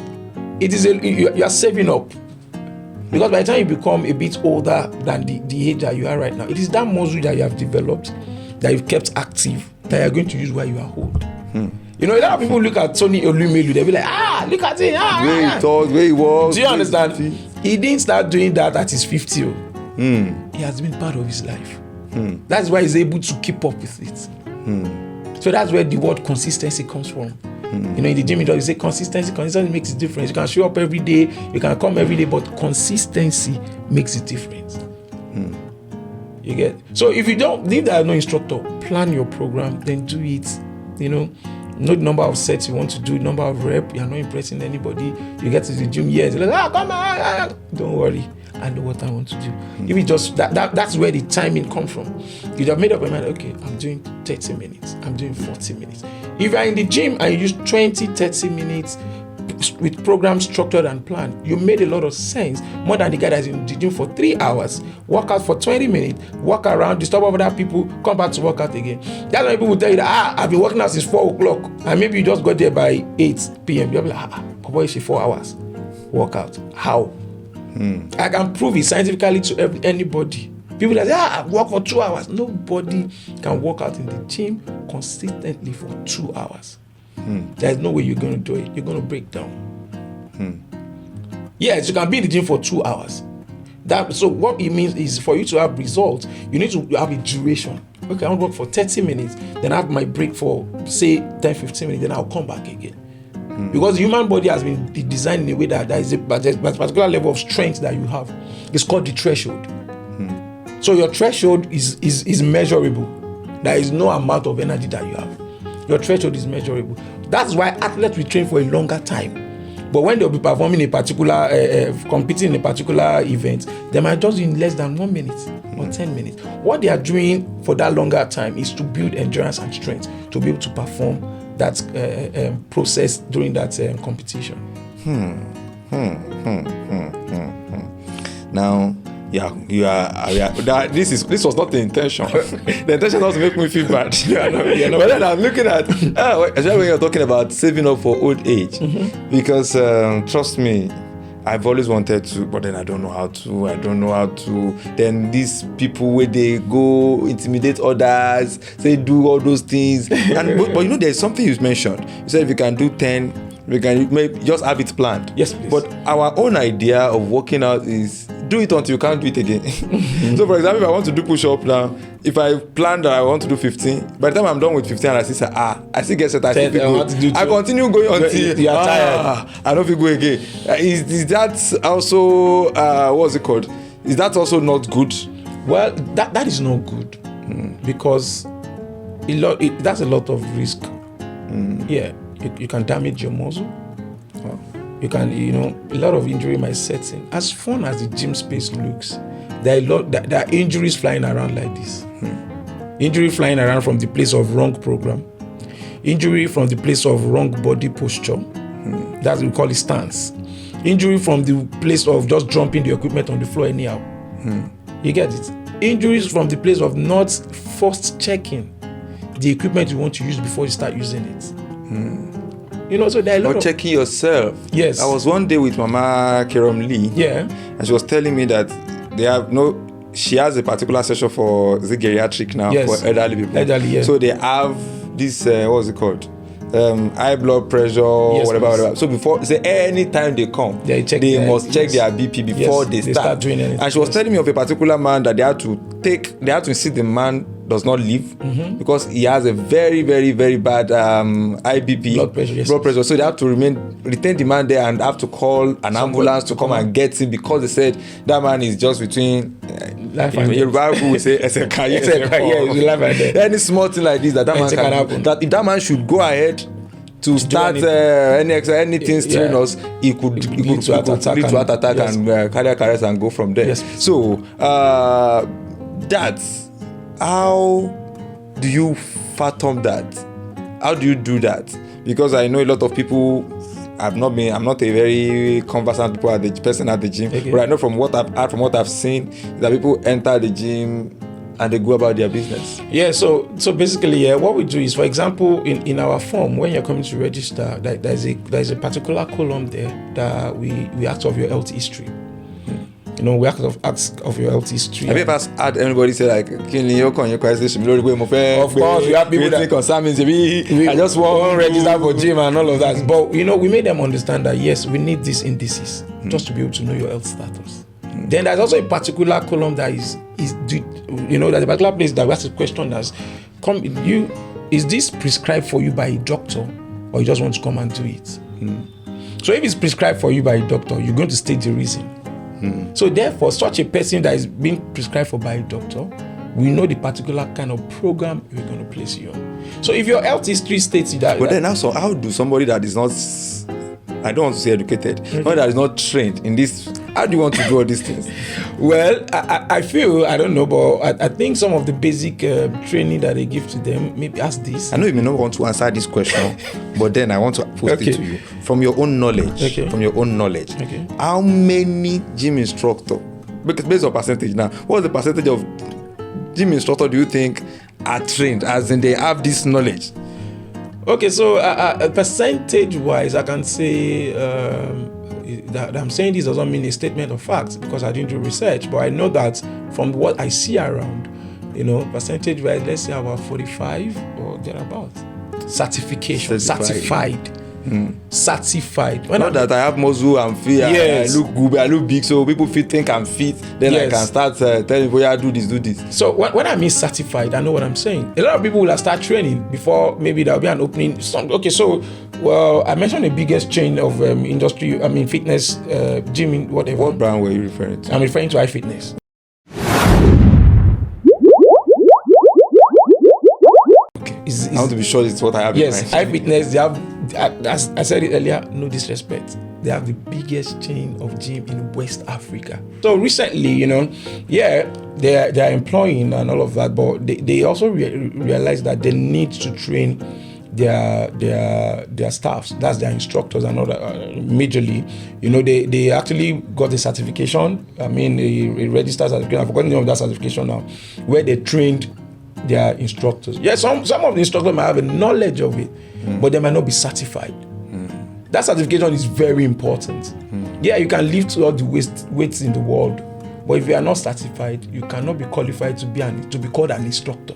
it is you are saving up. Because by the time you become a bit older than the age that you are right now, it is that muscle that you have developed, that you've kept active, that you're going to use while you are old. You know, a lot of people look at Tony Olumelu, they'll be like, look at him. Where he talks, where he walks. Do you understand? He didn't start doing that at his 50. He has been part of his life. That's why he's able to keep up with it. So that's where the word consistency comes from. You know, in the gym industry, you say consistency makes a difference. You can show up every day, you can come every day, but consistency makes a difference. You get. So if you don't, if there are no instructor, plan your program, then do it. You know the number of sets you want to do, number of rep. You're not impressing anybody. You get to the gym, yes, you're like, come on, don't worry. I know what I want to do. If it just that's where the timing comes from. You have made up your mind, okay, I'm doing 30 minutes, I'm doing 40 minutes. If you're in the gym and you use 20-30 minutes with program structured and planned, you made a lot of sense more than the guy that's in the gym for 3 hours, work out for 20 minutes, walk around, disturb other people, come back to work out again. That's why people will tell you that I've been working out since 4 o'clock, and maybe you just got there by 8 p.m. You'll be like, boy, it's 4 hours workout. How? I can prove it scientifically to anybody. People that say, I've worked for 2 hours. Nobody can work out in the gym consistently for 2 hours. There's no way you're going to do it. You're going to break down. Yes, you can be in the gym for 2 hours. So what it means is for you to have results, you need to have a duration. Okay, I want to work for 30 minutes, then I have my break for, say, 10-15 minutes, then I'll come back again. Because the human body has been designed in a way that there is a particular level of strength that you have. It's called the threshold. So your threshold is measurable. There is no amount of energy that you have. Your threshold is measurable. That's why athletes will train for a longer time. But when they'll be performing a particular, competing in a particular event, they might just do in less than 1 minute or 10 minutes. What they are doing for that longer time is to build endurance and strength to be able to perform that process during that competition. Now, you are. This was not the intention. The intention was to make me feel bad. But then I'm looking at especially when you're talking about saving up for old age, because trust me, I've always wanted to, but then I don't know how to. Then these people where they go intimidate others, say do all those things. And but you know, there's something you mentioned. You said if you can do 10, we can maybe just have it planned. Yes, please. But our own idea of working out is do it until you can't do it again. So for example, if I want to do push-up now, if I plan that I want to do 15, by the time I'm done with 15 and I still get set, I continue going until you are tired. I don't feel go again. Is that also what's it called? Is that also not good? Well, that is not good because that's a lot of risk. Yeah, you can damage your muscle. You can, a lot of injury might set in. As fun as the gym space looks, there are injuries flying around like this. Injury flying around from the place of wrong program. Injury from the place of wrong body posture. That's what we call it stance. Injury from the place of just dumping the equipment on the floor anyhow. You get it? Injuries from the place of not first checking the equipment you want to use before you start using it. So there are a lot or of checking yourself. Yes. I was one day with Mama Kiram Lee. Yeah. And she was telling me that she has a particular session for the geriatric now for elderly people. Elderly, yeah. So they have this, what's it called? High blood pressure, whatever. So before, say anytime they come, they must check their BP before they start doing anything. And she was telling me of a particular man that they had to insist the man does not leave because he has a very, very, very bad IBP blood pressure. So they have to retain the man there and have to call an ambulance to come and get him because they said that man is just between life and Yoruba people will say any small thing like this that man can happen. That if that man should go ahead to start anything stirring us, he could lead to heart attack and cardiac arrest and go from there. So that's how do you fathom that? How do you do that? Because I know a lot of people. I'm not a very conversant person at the gym, but I know from what I've seen that people enter the gym and they go about their business. Yeah. So basically, what we do is, for example, in our form, when you're coming to register, there's a particular column there that we ask of your health history. We ask of your health history. Have you ever had anybody say like, of course, you have people that I just want to register for gym and all of that. But we made them understand that yes, we need these indices just to be able to know your health status. Then there's also a particular column that is there's a particular place that we ask the question as, is this prescribed for you by a doctor or you just want to come and do it? So if it's prescribed for you by a doctor, you're going to state the reason. So therefore, such a person that is being prescribed for by a doctor, we know the particular kind of program we're going to place you on. So if your health history states that... But then also, how do somebody that is not... I don't want to say educated, somebody that is not trained in this... How do you want to do all these things? Well, I feel, I don't know, but I think some of the basic training that they give to them, maybe ask this. I know you may not want to answer this question, but then I want to post it to you. From your own knowledge, how many gym instructor, because based on percentage now, what's the percentage of gym instructor do you think are trained, as in they have this knowledge? Okay, so percentage-wise, I can say... that I'm saying this doesn't mean a statement of fact because I didn't do research, but I know that from what I see around, percentage-wise, let's say about 45 or thereabout. Certified. Certified. Not that I have muscle and fit, I look good, I look big, so people think I'm fit, then I can start telling people, do this. So when I mean certified, I know what I'm saying. A lot of people will start training before maybe there'll be an opening. I mentioned the biggest chain of industry, fitness, gym, whatever. What brand were you referring to? I'm referring to ORAYFIT. I want to be sure it's what I have in mind. ORAYFIT, they have, as I said it earlier, no disrespect, they have the biggest chain of gym in West Africa. So recently, they are employing and all of that, but they also realize that they need to train their staffs, that's their instructors and all that, majorly. They actually got a certification, a registered certification, I've forgotten the name of that certification now, where they trained their instructors. Some of the instructors might have a knowledge of it, but they might not be certified. That certification is very important. You can lift all the weights in the world, but if you are not certified, you cannot be qualified to be called an instructor.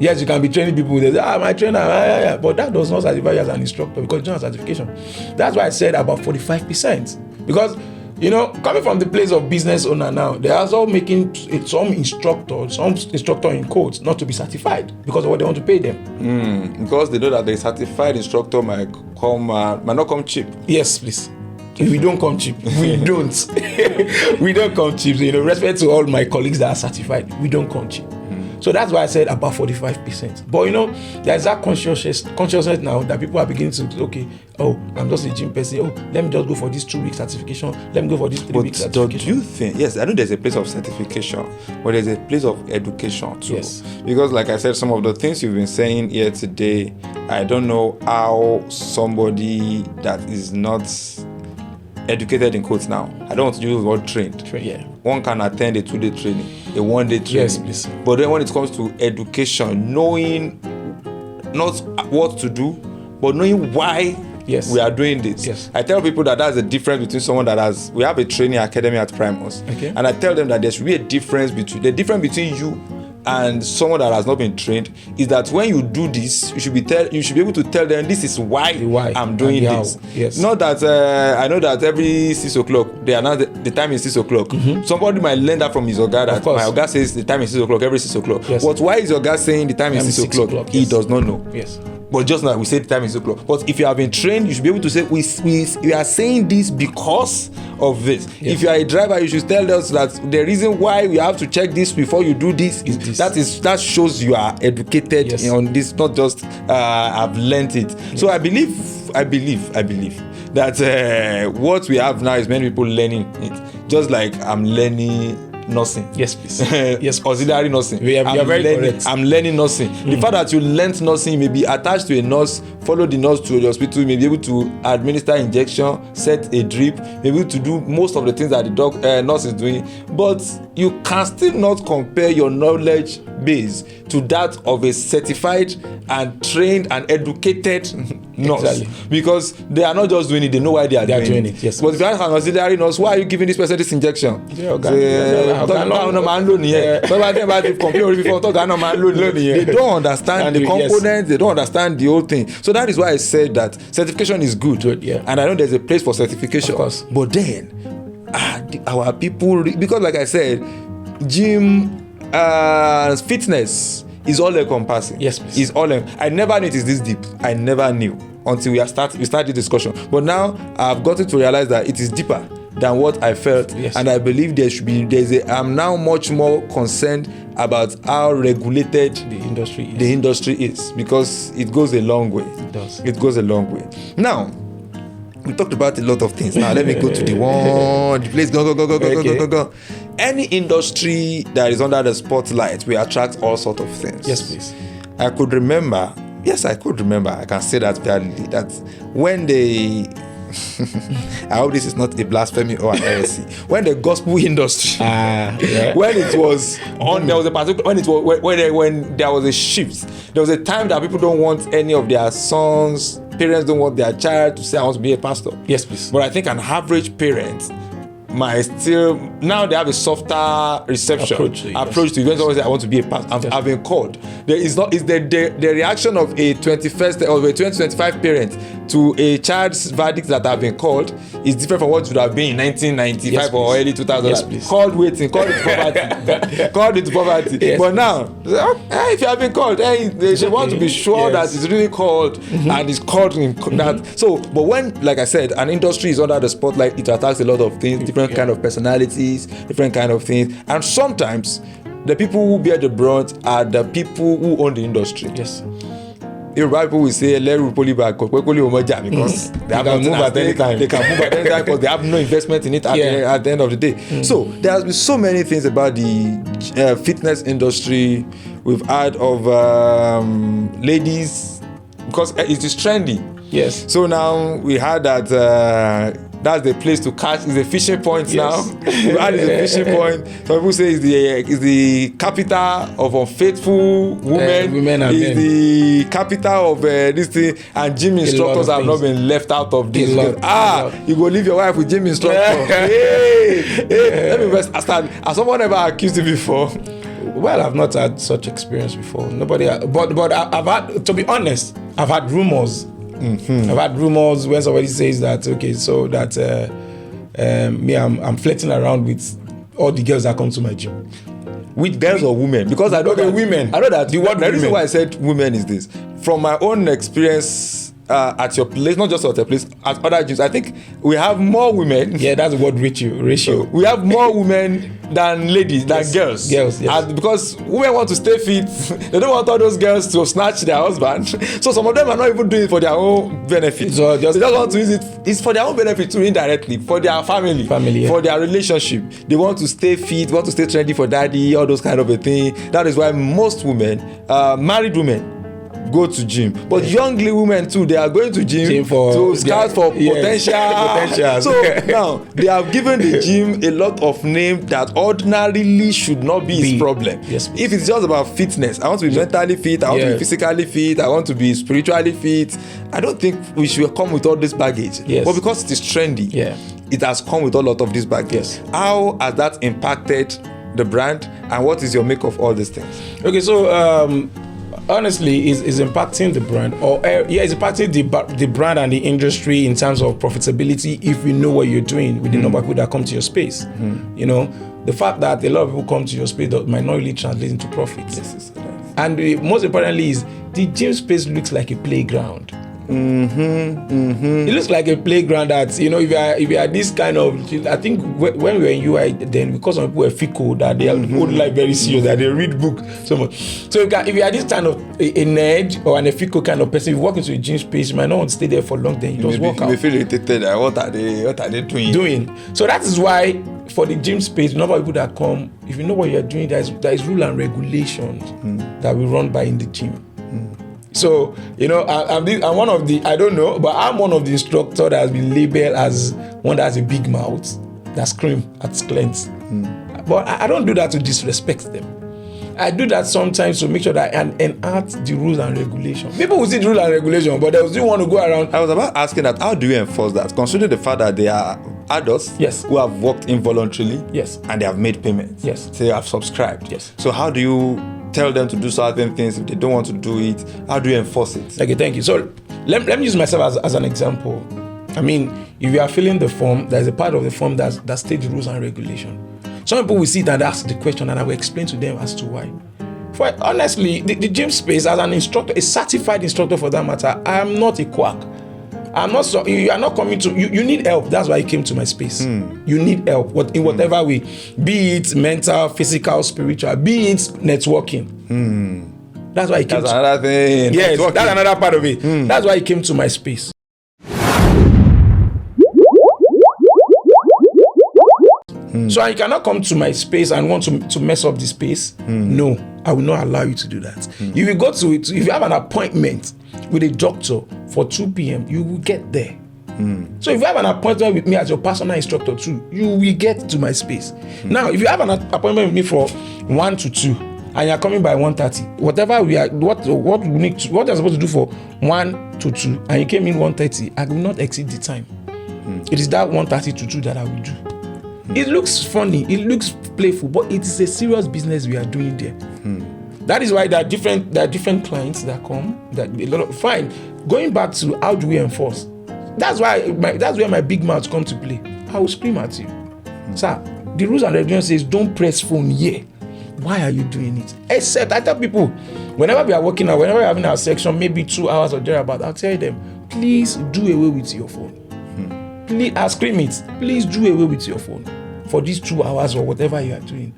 Yes, you can be training people. They say, my trainer, but that does not certify you as an instructor because you don't have certification. That's why I said about 45%. Because, coming from the place of business owner now, they are also making some instructor in quotes not to be certified because of what they want to pay them. Because they know that the certified instructor might not come cheap. Yes, please. We don't come cheap. We don't. We don't come cheap. Respect to all my colleagues that are certified. We don't come cheap. So that's why I said about 45%. But there's that consciousness now that people are beginning to, I'm just a gym person. Let me just go for this 2-week certification. Let me go for this 3-week certification. Do you think, yes, I know there's a place of certification, but there's a place of education too. Yes. Because like I said, some of the things you've been saying here today, I don't know how somebody that is not educated in quotes now, I don't want to use the word trained. One can attend a 2-day training, a 1-day training. Yes, please. But then when it comes to education, knowing not what to do, but knowing why Yes. we are doing this. Yes. I tell people that that's the difference between someone that has, we have a training academy at Primus, Okay. and I tell them that there should be a difference between, the difference between you and someone that has not been trained is that when you do this, you should be able to tell them this is why I'm doing this. Yes. Not that I know that every 6 o'clock they announce the time is 6 o'clock. Somebody might learn that from his oga, that my oga says the time is 6 o'clock every 6 o'clock. Yes. But why is your oga saying the time is 6 o'clock? He does not know. Yes. But just now we say the time is 6 o'clock. But if you have been trained, you should be able to say we are saying this because of this. Yes. If you are a driver, you should tell us that the reason why we have to check this before you do this is this. that shows you are educated on this, not just I've learnt it. Yes. So I believe that what we have now is many people learning it. Just like I'm learning nursing. Yes, please. Yes, auxiliary nursing. You are very correct. I'm learning nursing. The fact that you learnt nursing, you may be attached to a nurse, follow the nurse to the hospital, you may be able to administer injection, set a drip, may be able to do most of the things that the nurse is doing, but you can still not compare your knowledge base to that of a certified and trained and educated nurse. Exactly. Because they are not just doing it, they know why they are doing it. Yes. But if you have an auxiliary nurse, why are you giving this person this injection? They don't understand the components, they don't understand the whole thing. So that is why I said that certification is good. And I know there's a place for certification. Of course. But then our people, because like I said, gym fitness is all encompassing. Yes, please. Is all. I never knew it is this deep. I never knew until we start the discussion. But now I've gotten to realize that it is deeper than what I felt. Yes. And I believe I'm now much more concerned about how regulated the industry is, because it goes a long way. It does. It goes a long way. Now, we talked about a lot of things. Now let me go to the place. Go. Any industry that is under the spotlight will attract all sorts of things. Yes, please. I could remember. I can say that validly. That when they I hope this is not a blasphemy or an heresy. When the gospel industry, when it was on, there was a particular when there was a shift. There was a time that people don't want any of their sons. Parents don't want their child to say, I want to be a pastor. Yes, please. But I think an average parent might still, now they have a softer reception approach to you. When someone says, I want to be a pastor, I've been called. There is not, is the reaction of a 21st or a 2025 parent to a child's verdict that have been called is different from what would have been in 1995 or early 2000. Yes, called waiting, called into poverty, called into poverty. Yes. But now, if you have been called, they want to be sure that it's really called and it's called in that. So, but when, like I said, an industry is under the spotlight, it attacks a lot of things, different kind of personalities, different kind of things, and sometimes the people who bear the brunt are the people who own the industry. Yes. Yoruba people will say because they can move at any time. They can move at any time because they have no investment in it at the end of the day. So there has been so many things about the fitness industry. We've heard of ladies, because it is trendy. Yes. So now we heard that that's the place to catch. It's a fishing point now. We've had a fishing point. Some people say it's the capital of unfaithful women. And it's the capital of this thing. And gym instructors have not been left out of this. You go leave your wife with gym instructor. Hey, let me first start. Has someone ever accused you before? Well, I've not had such experience before. Nobody. But I've had. To be honest, I've had rumors. Mm-hmm. I've had rumors when somebody says that I'm flirting around with all the girls that come to my gym. With girls or women? Because I know women. I know that the reason why I said women is this. From my own experience at your place, not just at your place, at other gyms, I think we have more women. Yeah, that's what ratio. We have more women than ladies, than girls. Girls, yes. And because women want to stay fit, they don't want all those girls to snatch their husband. So some of them are not even doing it for their own benefit. So they just want to use it. It's for their own benefit too, indirectly, for their family, for their relationship. They want to stay fit, want to stay trendy for daddy, all those kind of a thing. That is why most women, married women, go to gym. But young women too, they are going to gym to scout for potential. So now they have given the gym a lot of name that ordinarily should not be its problem. Yes, if it's just about fitness, I want to be mentally fit, I want to be physically fit, I want to be spiritually fit, I don't think we should come with all this baggage. Yes. But because it is trendy, it has come with a lot of this baggage. Yes. How has that impacted the brand, and what is your make of all these things? Okay, so honestly, is impacting the brand, or it's impacting the brand and the industry in terms of profitability if you know what you're doing with the number of people that come to your space. You know, the fact that a lot of people come to your space might not really translate into profit. Yes, and most importantly is the gym space looks like a playground. It looks like a playground that, you know, if you are this kind of, I think when we were in UI then, because some people were fickle, that they hold life very serious, that they read book so much. So if you are this kind of a nerd or a fickle kind of person, if you walk into a gym space, you might not want to stay there for long, then you just walk out. You feel irritated. What are they doing? So that is why for the gym space, the number of people that come, if you know what you are doing, there is rule and regulations that we run by in the gym. So, you know, I'm one of the, I don't know, but I'm one of the instructors that has been labeled as one that has a big mouth, that scream at clients. But I don't do that to disrespect them. I do that sometimes to make sure that I enhance the rules and regulations. People will see the rules and regulations, but they still want to go around. I was about asking that, how do you enforce that? Considering the fact that they are adults who have worked involuntarily and they have made payments. So they have subscribed. So how do you tell them to do certain things if they don't want to do it? How do you enforce it? Okay, thank you. So let me use myself as an example. I mean, if you are filling the form, there's a part of the form that states the rules and regulations. Some people will see it and ask the question, and I will explain to them as to why. For honestly, the gym space, as an instructor, a certified instructor for that matter, I am not a quack. I'm not so. You are not coming to. You need help. That's why you came to my space. You need help. In whatever way, be it mental, physical, spiritual, be it networking. That's why you came. That's another thing. Yes, networking. That's another part of it. That's why you came to my space. So you cannot come to my space and want to mess up the space. No, I will not allow you to do that. If you go to it, if you have an appointment with a doctor for 2 p.m., you will get there. So if you have an appointment with me as your personal instructor too, you will get to my space. Now, if you have an appointment with me for 1 to 2 and you're coming by 1:30, whatever what you're supposed to do for 1 to 2 and you came in 1:30, I will not exceed the time. It is that 1:30 to 2 that I will do. It looks funny, it looks playful, but it is a serious business we are doing there. That is why there are different clients that come. Fine. Going back to how do we enforce? That's where my big mouth come to play. I will scream at you, sir. The rules and regulations says don't press phone here. Why are you doing it? Except I tell people, whenever we are working out, whenever we are having our section, maybe 2 hours or thereabout, I'll tell them, please do away with your phone. Please, I scream it. Please do away with your phone for these 2 hours or whatever you are doing.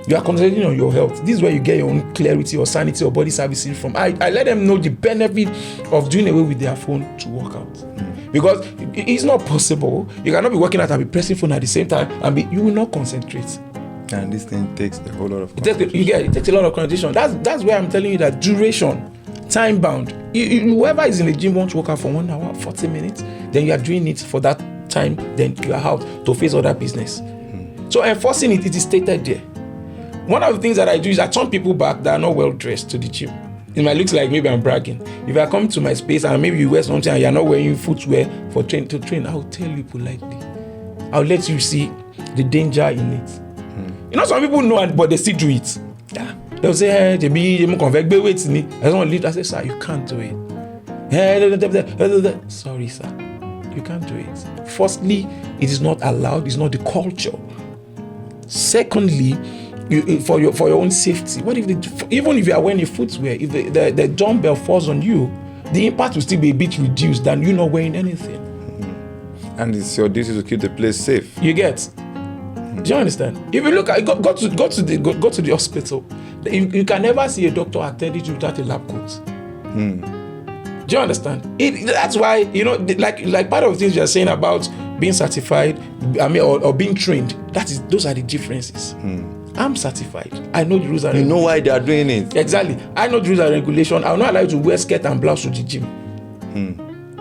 You are concentrating on your health. This is where you get your own clarity or sanity or body services from. I let them know the benefit of doing away with their phone to work out. Because it's not possible. You cannot be working out and be pressing phone at the same time and you will not concentrate. And this thing takes a whole lot of concentration. It takes a lot of concentration. That's where I'm telling you that duration, time bound. Whoever is in the gym wants to work out for 1 hour, 40 minutes, then you are doing it for that time, then you are out to face other business. So enforcing it is stated there. One of the things that I do is I turn people back that are not well dressed to the gym. It might look like maybe I'm bragging. If I come to my space and maybe you wear something and you're not wearing footwear to train, I'll tell you politely. I'll let you see the danger in it. You know, some people know, but they still do it. Yeah. They'll say, hey, I don't want to leave. I say, sir, you can't do it. Sorry, sir. You can't do it. Firstly, it is not allowed. It's not the culture. Secondly, for your own safety. What if even if you are wearing a footwear, if the dumbbell falls on you, the impact will still be a bit reduced than you not wearing anything. And it's your duty to keep the place safe. You get? Do you understand? If you look at go to the hospital, you can never see a doctor attending you without a lab coat. Do you understand? That's why, you know, like part of the things you're saying about being certified, or being trained. Those are the differences. I'm certified. I know the rules and You know why they are doing it. Exactly. I know the rules and regulation. I will not allow you to wear skirt and blouse to the gym.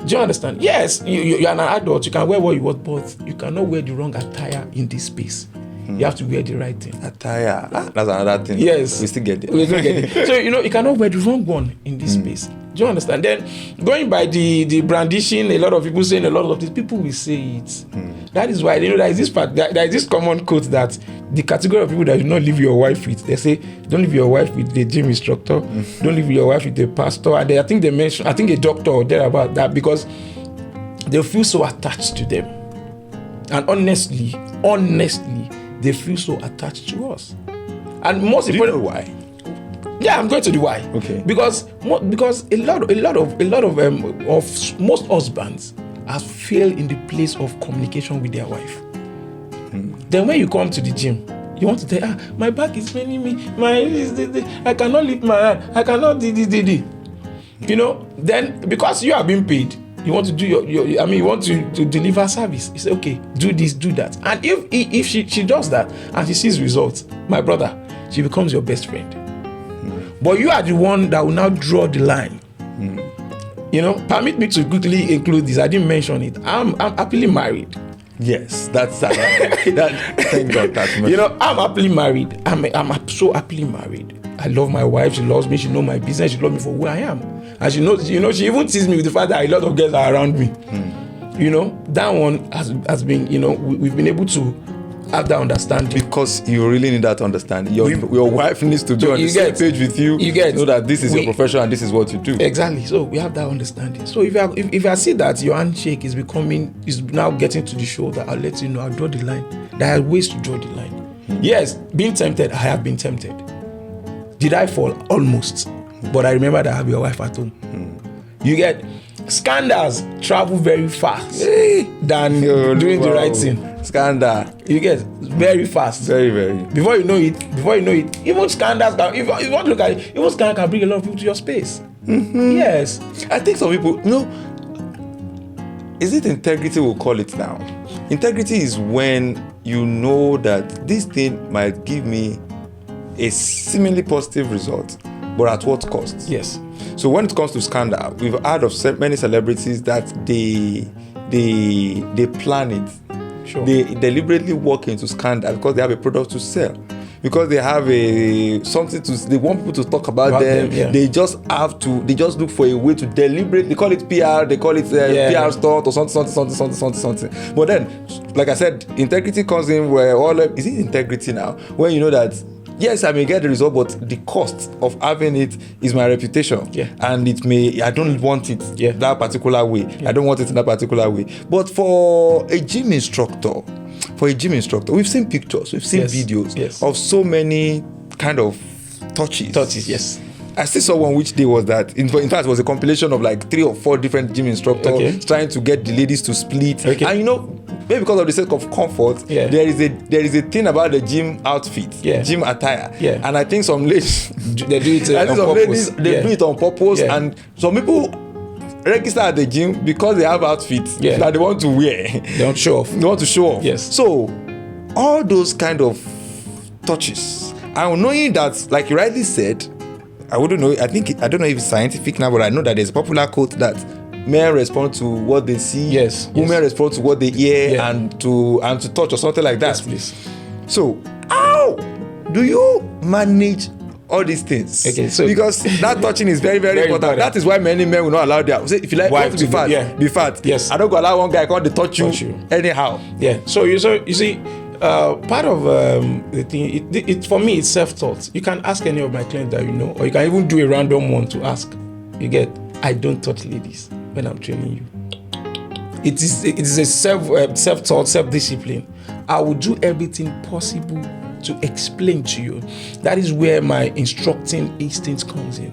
Do you understand? Yes, you're an adult. You can wear what you want, but you cannot wear the wrong attire in this space. You have to wear the right thing. Attire. That's another thing. Yes. We still get it. We still get it. So, you cannot wear the wrong one in this space. Do you understand? Then, going by the brandishing, a lot of people saying a lot of these, people will say it. That is why, there is this part, there is this common quote that the category of people that do not leave your wife with, they say, don't leave your wife with the gym instructor, don't leave your wife with the pastor. And I think they mentioned, I think a doctor or there about that, because they feel so attached to them. And honestly, they feel so attached to us. And most important, Do you know why? Yeah, I'm going to the why. Okay. Because a lot of most husbands have failed in the place of communication with their wife. Then when you come to the gym, you want to tell, my back is paining me, I cannot lift my hand, I cannot do. Then because you are being paid, you want to do you want to deliver service. You say, okay, do this, do that. And if she does that and she sees results, my brother, she becomes your best friend. But you are the one that will now draw the line. Permit me to quickly include this. I didn't mention it. I'm happily married. Yes, that's that. Thank God that's I'm happily married. I'm so happily married. I love my wife. She loves me. She knows my business. She loves me for who I am. And she knows, she even teases me with the fact that a lot of girls are around me. That one has been, we've been able to have that understanding. Because you really need that understanding. Your wife needs to be on the same page with you. You get, know that this is your profession and this is what you do. Exactly. So we have that understanding. So if I see that your handshake is now getting to the shoulder, I'll let you know. I'll draw the line. There are ways to draw the line. Yes, being tempted, I have been tempted. Did I fall? Almost. But I remember that I have your wife at home. You get, scandals travel very fast than doing the right thing. Scandal. You get, very fast. Very, very. Before you know it, even scandals can, if you want to look at it, even scandals can bring a lot of people to your space. Yes. I think some people, is it integrity we'll call it now? Integrity is when you know that this thing might give me a seemingly positive result, but at what cost? Yes. So when it comes to scandal, we've heard of many celebrities that they plan it. Sure. They deliberately walk into scandal because they have a product to sell, because they have they want people to talk about them. Yeah. They just look for a way to deliberately, they call it PR, they call it PR stunt or something. But then, like I said, integrity comes in where is it integrity now? When you know that, yes, I may get the result, but the cost of having it is my reputation. Yeah. And I don't want it that particular way. Yeah. I don't want it in that particular way. But for a gym instructor, we've seen pictures, we've seen videos of so many kind of touches. Yes. I still saw one which day was that, in fact, it was a compilation of like 3 or 4 different gym instructors trying to get the ladies to split. Okay. And maybe because of the sake of comfort, there is a thing about the gym outfit, gym attire. Yeah. And I think some ladies, they do it on purpose. Do it on purpose. Yeah. And some people register at the gym because they have outfits that they want to wear. They want to show off. They want to show off. Yes. So, all those kind of touches, and knowing that, like you rightly said, I wouldn't know. I don't know if it's scientific now, but I know that there's a popular quote that men respond to what they see. Yes. Women respond to what they hear and to touch or something like that. Yes, please. So, how do you manage all these things? Okay, so because that touching is very, very, important. That is why many men will not allow their. Say, if you like want to be fat, be fat. Yes. I don't go allow one guy come to touch you anyhow. Yeah. So you see. Part of the thing, it for me, it's self-taught. You can ask any of my clients that you know, or you can even do a random one to ask. You get, I don't touch ladies when I'm training you. It is a self-taught, self-discipline. I will do everything possible to explain to you. That is where my instructing instinct comes in.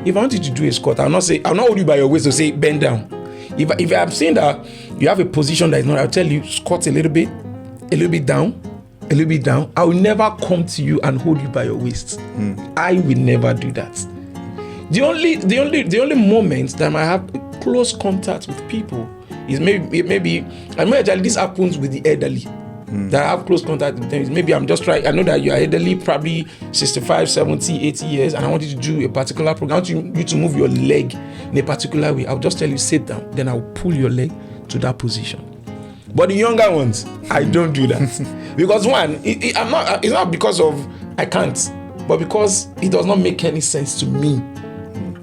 If I want you to do a squat, I'll not hold you by your waist to say bend down. If I'm saying that you have a position that is not, I'll tell you squat a little bit down. I will never come to you and hold you by your waist. I will never do that. The only moment that I have close contact with people is maybe and actually this happens with the elderly. that I have close contact with them. Maybe I'm just trying. I know that you are elderly, probably 65, 70, 80 years, and I want you to do a particular program. I want you to move your leg in a particular way. I'll just tell you, sit down. Then I'll pull your leg to that position. But the younger ones, I don't do that. Because one, it's not because of I can't, but because it does not make any sense to me.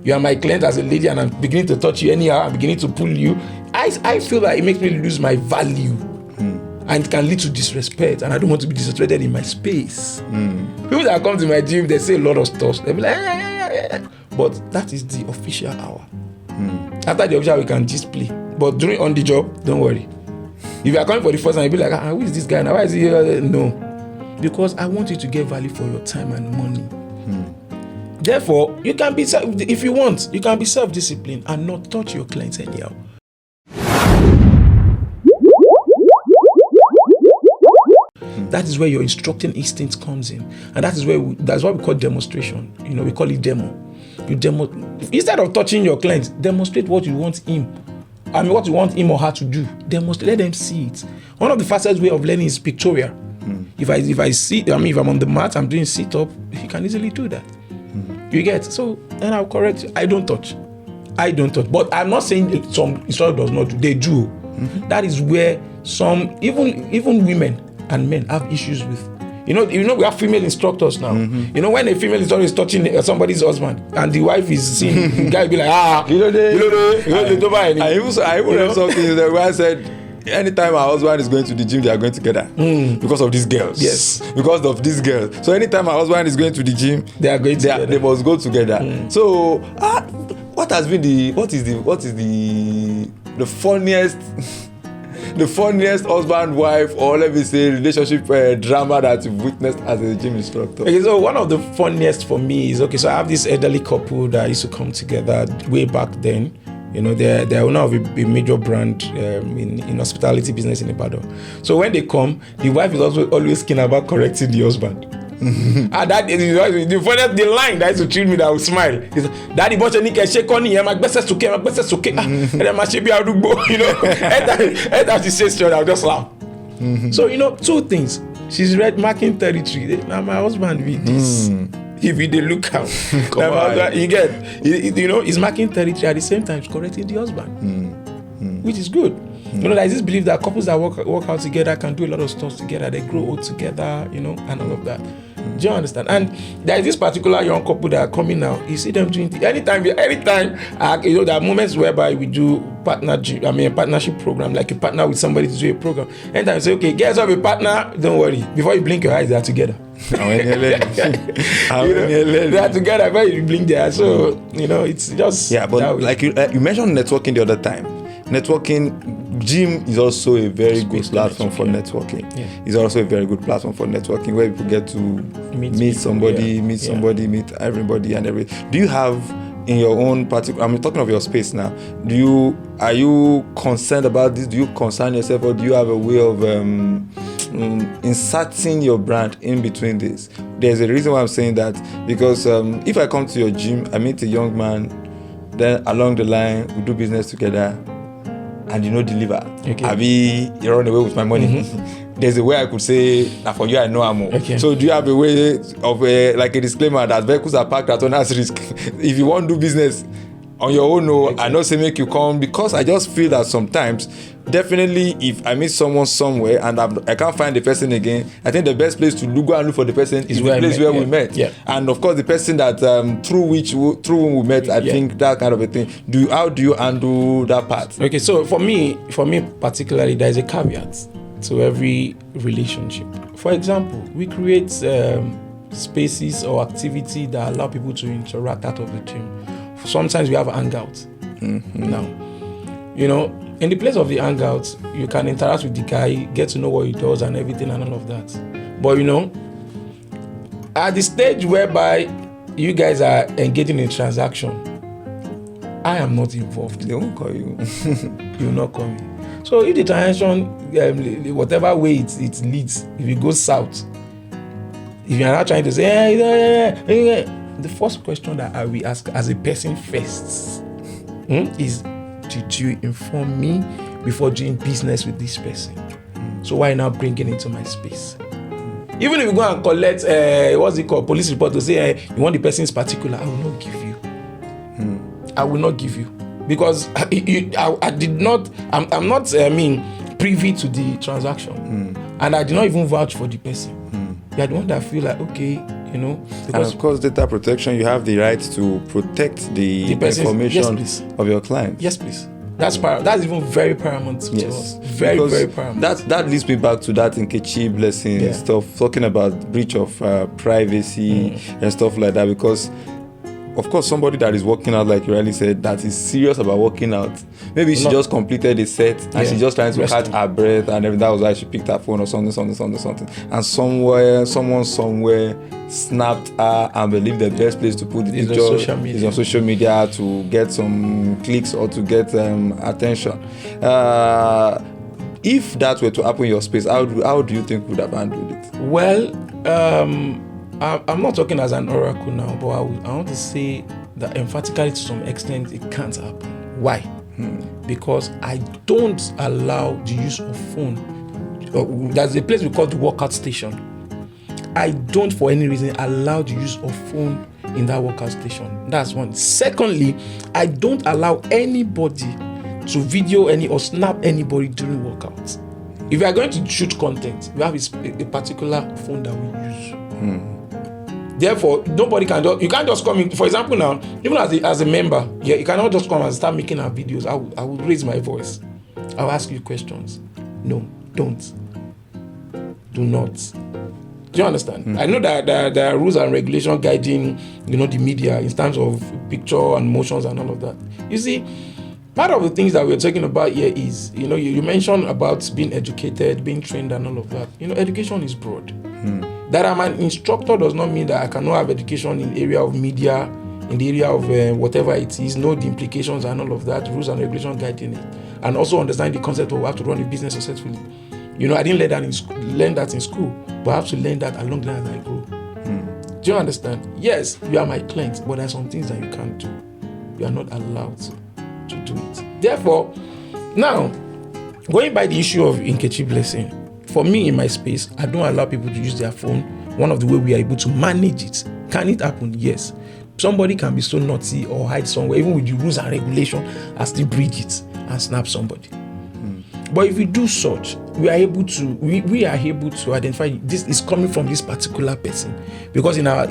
You are my client as a lady and I'm beginning to touch you anyhow, I'm beginning to pull you. I feel like it makes me lose my value. And it can lead to disrespect, and I don't want to be disrespected in my space. People that come to my gym, they say a lot of stuff. They'll be like, but that is the official hour. After the official, we can just play. But during on the job, don't worry. If you are coming for the first time, you'll be like, who is this guy now? Why is he here? No. Because I want you to get value for your time and money. Therefore, you can be, if you want, you can be self-disciplined and not touch your clients anyhow. That is where your instructing instinct comes in, and that's what we call demonstration. We call it demo. You demo instead of touching your client. Demonstrate what you want him. What you want him or her to do. Demonstrate. Let them see it. One of the fastest way of learning is pictorial. If I see, if I'm on the mat, I'm doing sit up. You can easily do that. You get so. Then I'll correct you. I don't touch. But I'm not saying some instructor does not do. They do. That is where some even women and men have issues with. We have female instructors now. When a female instructor is touching somebody's husband and the wife is seeing, the guy will be like, I even read something where I said, anytime my husband is going to the gym, they are going together because of these girls. Yes, because of these girls. So anytime my husband is going to the gym, they are going together. They must go together. So what is the funniest? The funniest husband-wife, or let me say, relationship drama that you've witnessed as a gym instructor? Okay, so one of the funniest for me is, so I have this elderly couple that used to come together way back then. They're owner of a major brand in hospitality business in Ibadan. So when they come, the wife is also always keen about correcting the husband. And that is the line that used to treat me that I would smile. Daddy, but you can shake on him. My best is okay. And then my shape out and she says straight, I'll just laugh. So two things. She's marking territory. Now my husband with this. If they look out, you get. He's marking territory at the same time correcting the husband, which is good. There's this belief that couples that work out together can do a lot of stuff together. They grow old together, and all of that. Do you understand? And there is this particular young couple that are coming now. You see them doing anytime. There are moments whereby we do partnership program, like you partner with somebody to do a program. Anytime you say, okay, guys have a partner, don't worry. Before you blink your eyes, they are together. They are together before you blink their eyes. So it's just but like you mentioned networking the other time. Networking. Gym is also a very good platform for networking. Yeah. It's also a very good platform for networking where people get to meet somebody, meet everybody and everything. Do you have in your own particular, I'm talking of your space now, are you concerned about this? Do you concern yourself, or do you have a way of inserting your brand in between this? There's a reason why I'm saying that, because if I come to your gym, I meet a young man, then along the line we do business together, and deliver. Okay. You run away with my money. There's a way I could say, for you, I know I'm more. Okay. So do you have a way of like a disclaimer that vehicles are parked at owner's risk? If you want to do business on your own, I know say make you come, because I just feel that sometimes, definitely if I meet someone somewhere and I can't find the person again, I think the best place to go and look for the person is the place where we met. Yeah. And of course the person that through whom we met, I think that kind of a thing. How do you handle that part? Okay, so for me particularly, there is a caveat to every relationship. For example, we create spaces or activity that allow people to interact out of the gym. Sometimes we have hangouts. Now, in the place of the hangout, you can interact with the guy, get to know what he does and everything and all of that. But at the stage whereby you guys are engaging in a transaction, I am not involved. They won't call you. You will not call me. So if the transaction, whatever way it leads, if it goes south, if you are not trying to say, the first question that I will ask as a person first is, did you inform me before doing business with this person? So why not bring it into my space? Even if you go and collect, what's it called, police report to say you want the person's particular, I will not give you. I will not give you. Because I did not, I'm not, privy to the transaction. And I did not even vouch for the person. You are the one that feel like, okay, because, and of course, data protection, you have the right to protect the information of your client. Yes, please. That's even very paramount to us. Very, because very paramount. That leads me back to that Nkechi blessing stuff, talking about breach of privacy and stuff like that. Because, of course, somebody that is working out, like you rightly said, that is serious about working out. Maybe she just completed a set and she's just trying to catch her breath, and that was why she picked her phone or something. And someone somewhere snapped her and believed the best place to put the picture is on social media to get some clicks or to get attention. If that were to happen in your space, how do you think you would have handled it? Well, I'm not talking as an oracle now, but I want to say that emphatically to some extent it can't happen. Why? Because I don't allow the use of phone. There's a place we call the workout station. I don't for any reason allow the use of phone in that workout station. That's one. Secondly, I don't allow anybody to video or snap anybody during workouts. If you are going to shoot content, we have a particular phone that we use. Therefore, nobody can you can't just come in. For example, now, even as a member, you cannot just come and start making our videos. I will raise my voice. I'll ask you questions. No, don't. Do not. Do you understand? I know that there are rules and regulations guiding, the media in terms of picture and motions and all of that. You see, part of the things that we're talking about here is, you mentioned about being educated, being trained and all of that. Education is broad. That I'm an instructor does not mean that I cannot have education in the area of media, in the area of whatever it is, know the implications and all of that, rules and regulations guiding it, and also understand the concept of how to run a business successfully. I didn't learn that in school, but I have to learn that along the line as I grow. Do you understand? Yes, you are my client, but there are some things that you can't do. You are not allowed to do it. Therefore, now, going by the issue of Nkechi blessing, for me in my space, I don't allow people to use their phone. One of the ways we are able to manage it. Can it happen? Yes. Somebody can be so naughty or hide somewhere, even with the rules and regulations, and still breach it and snap somebody. But if we do such, we are able to identify this is coming from this particular person, because in our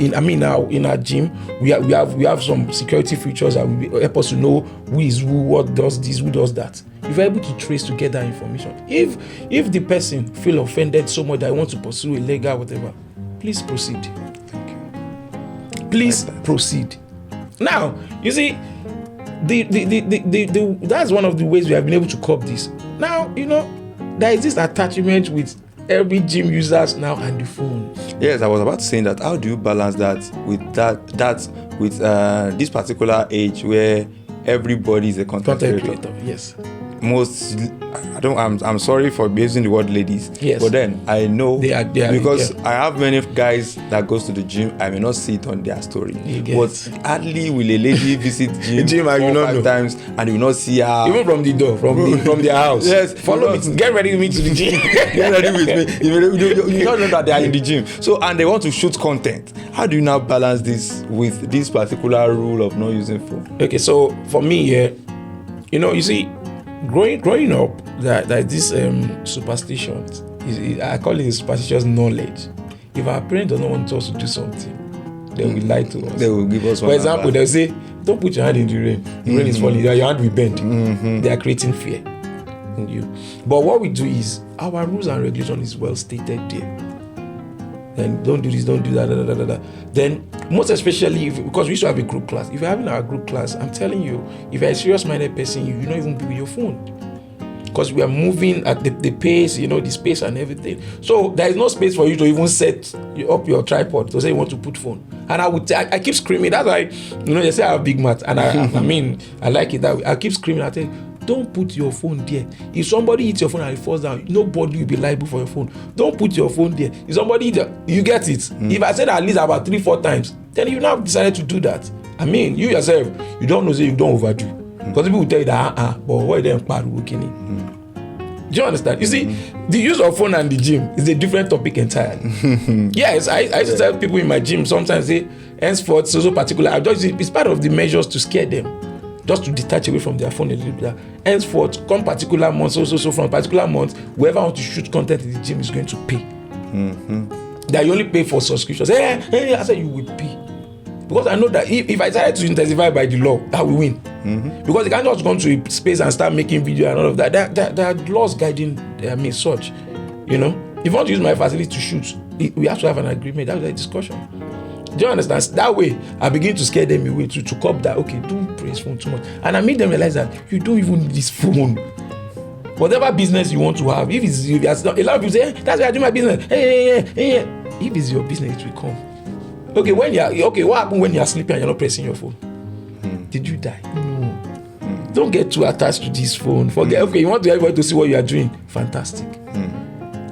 gym we have some security features that will help us to know who is who, what does this, who does that. If you're able to trace to get that information, if the person feel offended so much that I want to pursue a legal whatever, please proceed. Thank you. Please proceed. Now you see, that's one of the ways we have been able to curb this. Now, there is this attachment with every gym users now and the phone. Yes, I was about to say that. How do you balance that with this particular age where everybody is a content creator? Yes. I'm sorry for using the word ladies. Yes. But then I know they are because I have many guys that goes to the gym. I may not see it on their story. But hardly will a lady visit gym 4 or 5 times and you will not see her. Even from the door, from their house. Yes. Follow me. Get ready with me to the gym. Get ready with me. You don't know that they are in the gym. So, and they want to shoot content. How do you now balance this with this particular rule of not using phone? Okay, so for me, you see, growing up, that this superstition, I call it a superstitious knowledge. If our parents don't want us to do something, they will lie to us. They will give us one. For example, they'll say, don't put your hand in the rain. The rain is falling, your hand will bend. They are creating fear in you. But what we do is, our rules and regulations is well stated there. Then don't do this, don't do that, Then, most especially because we used to have a group class. If you're having our group class, I'm telling you, if you're a serious-minded person, you don't even be with your phone. Because we are moving at the pace, the space and everything. So there is no space for you to even set up your tripod to say you want to put phone. And I keep screaming. That's why, they say I have big mouth. And I like it that way. I keep screaming. I tell you, don't put your phone there. If somebody hits your phone and it falls down, nobody will be liable for your phone. Don't put your phone there. If somebody you get it. If I said at least about 3-4 times, then you now decided to do that. You yourself, you don't know, say you don't overdo. Because people will tell you that, but why then Do you understand? You see, the use of phone and the gym is a different topic entirely. Yes, I used to tell people in my gym sometimes say, henceforth, so particular. It's part of the measures to scare them, just to detach away from their phone a little bit. Henceforth, come particular months, so from particular months, whoever wants to shoot content in the gym is going to pay. That you only pay for subscriptions. Hey, I said you will pay. Because I know that if I try to intensify by the law, I will win. Because you can't just go to a space and start making video and all of that. There are laws guiding such. You know, if you want to use my facility to shoot, we have to have an agreement. That's a discussion. Do you understand? That way, I begin to scare them away to cop that. Okay, don't praise phone too much, and I make them realize that you don't even need this phone. Whatever business you want to have, if it's a lot of people say, that's why I do my business. Hey. If it's your business, it will come. Okay, what happened when you are sleeping and you're not pressing your phone? Did you die? No. Don't get too attached to this phone. Forget. Okay, you want everybody to see what you are doing? Fantastic.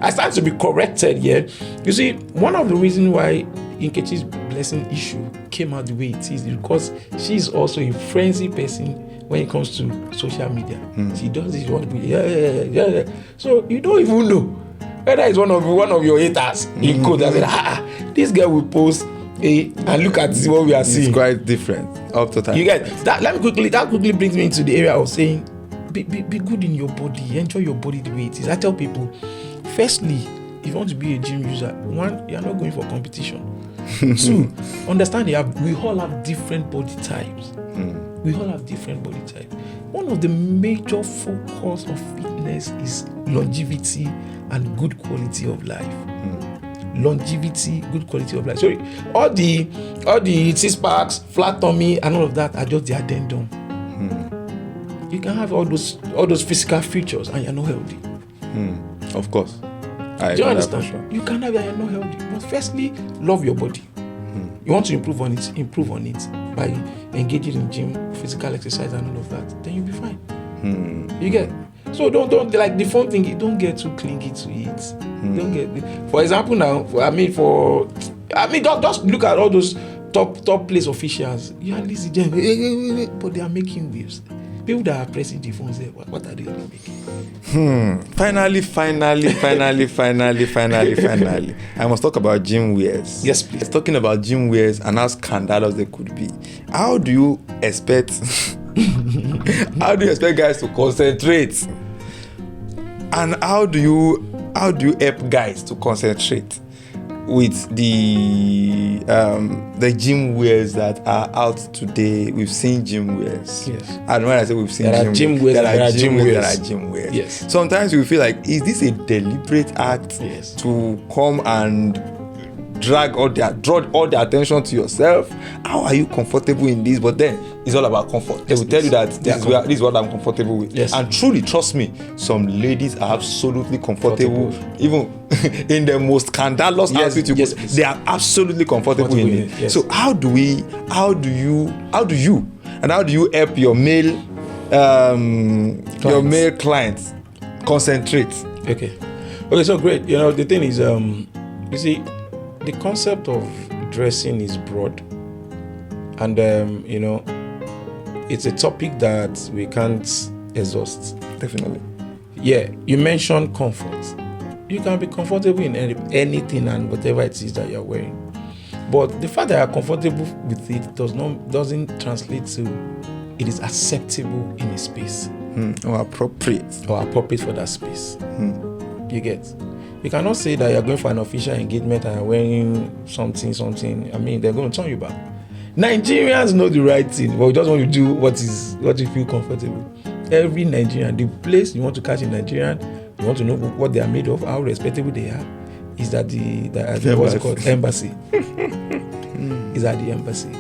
I start to be corrected here. You see, one of the reasons why Nkechi's blessing issue came out the way it is because she's also a frenzy person when it comes to social media. She does this, you want to be yeah. So you don't even know whether it's one of your haters in code that said, this guy will post and look at what we are seeing. It's quite different up to time. You get that? That quickly brings me into the area of saying, be good in your body, enjoy your body the way it is. I tell people, firstly, if you want to be a gym user, one, you're not going for competition. Two, understand we all have different body types. We all have different body types. One of the major focus of fitness is longevity and good quality of life. Longevity, good quality of life. Sorry, all the 6 packs, flat tummy, and all of that are just the addendum. You can have all those physical features and you're not healthy. Of course. Do you understand? Sure. You can have it and you're not healthy. But firstly, love your body. You want to improve on it by engaging in gym, physical exercise, and all of that. Then you'll be fine. You get. So don't like the phone thing. Don't get too clingy to it. Don't get. For example, now, just look at all those top place officials. You are listening to them, but they are making waves. People that are pressing the phones there, what are they really making? Finally. I must talk about gym wears. Yes, please. Talking about gym wears and how scandalous they could be. How do you expect guys to concentrate? And how do you help guys to concentrate with the gym wears that are out today? We've seen gym wears. Yes. And when I say we've seen gym wears, there are gym wears. Yes. Sometimes we feel like, is this a deliberate act to come and draw all the attention to yourself? How are you comfortable in this? But then it's all about comfort. They will tell you that this is what I'm comfortable with. Yes. And truly, trust me, some ladies are absolutely comfortable. Even in the most scandalous outfit they are absolutely comfortable in it. Yes. So how do you help your male clients concentrate? Okay, so great. You know, the thing is, you see, the concept of dressing is broad, and it's a topic that we can't exhaust. Definitely. Yeah, you mentioned comfort. You can be comfortable in anything and whatever it is that you're wearing, but the fact that you're comfortable with it doesn't translate to it is acceptable in a space or appropriate for that space. You get. You cannot say that you're going for an official engagement and you're wearing something. I mean, they're going to turn you back. Nigerians know the right thing, but we just want to do what you feel comfortable. Every Nigerian, the place you want to catch in Nigerian, you want to know what they are made of, how respectable they are, is that what's it called? Embassy. Is at the embassy.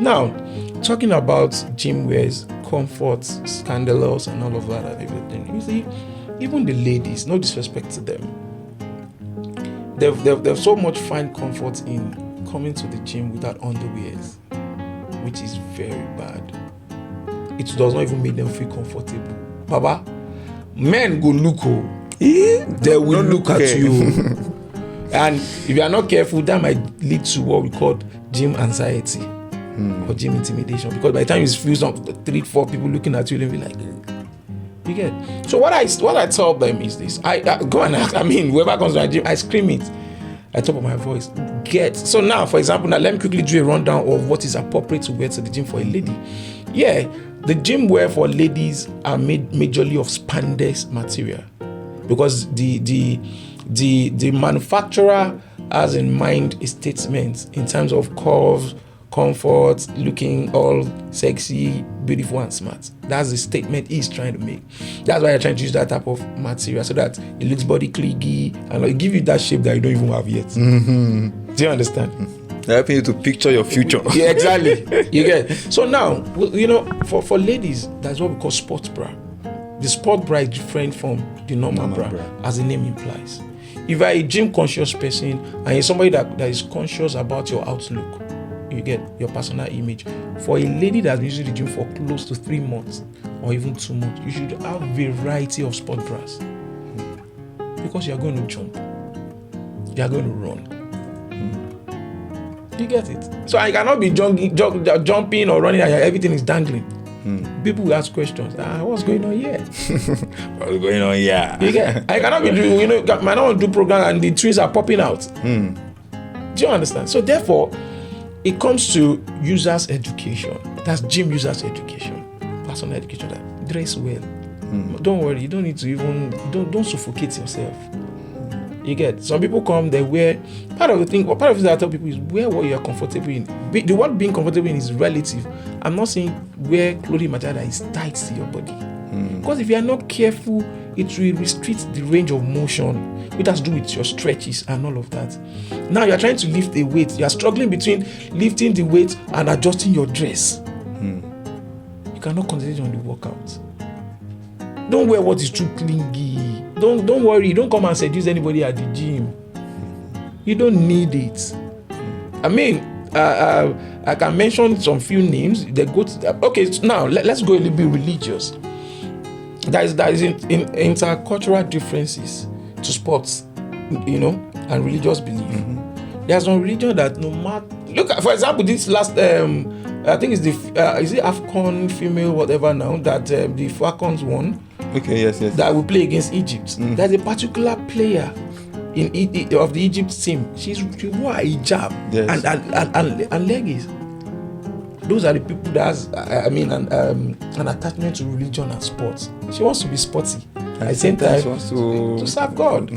Now, talking about gym wears, comfort, scandalous, and all of that and everything, you see, even the ladies, no disrespect to them, they've so much find comfort in coming to the gym without underwears, which is very bad. It does not even make them feel comfortable. Baba, men go look, they will look at you. And if you are not careful, that might lead to what we call gym anxiety or gym intimidation. Because by the time you feel some 3-4 people looking at you, they'll be like, You get? So what I tell them is this. I go and ask, whoever comes to my gym, I scream it at the top of my voice. So now, for example, let me quickly do a rundown of what is appropriate to wear to the gym for a lady. Yeah, the gym wear for ladies are made majorly of spandex material because the manufacturer has in mind a statement in terms of curves, comfort, looking all sexy, beautiful, and smart. That's the statement he's trying to make. That's why I'm trying to use that type of material so that it looks body clingy and like give you that shape that you don't even have yet. Mm-hmm. Do you understand? They're helping you to picture your future. Yeah, exactly. You get. So now, for ladies, that's what we call sports bra. The sport bra is different from the normal bra, as the name implies. If you're a gym conscious person and you're somebody that is conscious about your outlook, you get your personal image. For a lady that's been using the gym for close to 3 months or even 2 months, you should have a variety of sport bras because you're going to jump, you're going to run. You get it? So I cannot be jumping or running and everything is dangling. People will ask questions. What's going on here? What's going on here? You get? I cannot be doing, I don't do program and the trees are popping out. Do you understand? So therefore, it comes to users education. That's gym users education, personal education. That dress well. Don't worry. You don't need to even don't suffocate yourself. You get? Some people come, they wear part of it that I tell people is wear what you are comfortable in. The word being comfortable in is relative. I'm not saying wear clothing material that is tight to your body. Because if you are not careful, it will restrict the range of motion. It has to do with your stretches and all of that. Now you are trying to lift a weight. You are struggling between lifting the weight and adjusting your dress. You cannot concentrate on the workout. Don't wear what is too clingy. Don't worry. Don't come and seduce anybody at the gym. You don't need it. I can mention some few names. They go to, okay, now let's go a little bit religious. There is in intercultural differences to sports, and religious belief. There's one religion that no matter, look at, for example, this last I think it's is it AFCON female whatever now that the Falcons won. Okay, yes. That will play against Egypt. There's a particular player of the Egypt team. She wore a hijab and leggings. Those are the people that has, an attachment to religion and sports. She wants to be sporty. At the same time, she wants to serve God.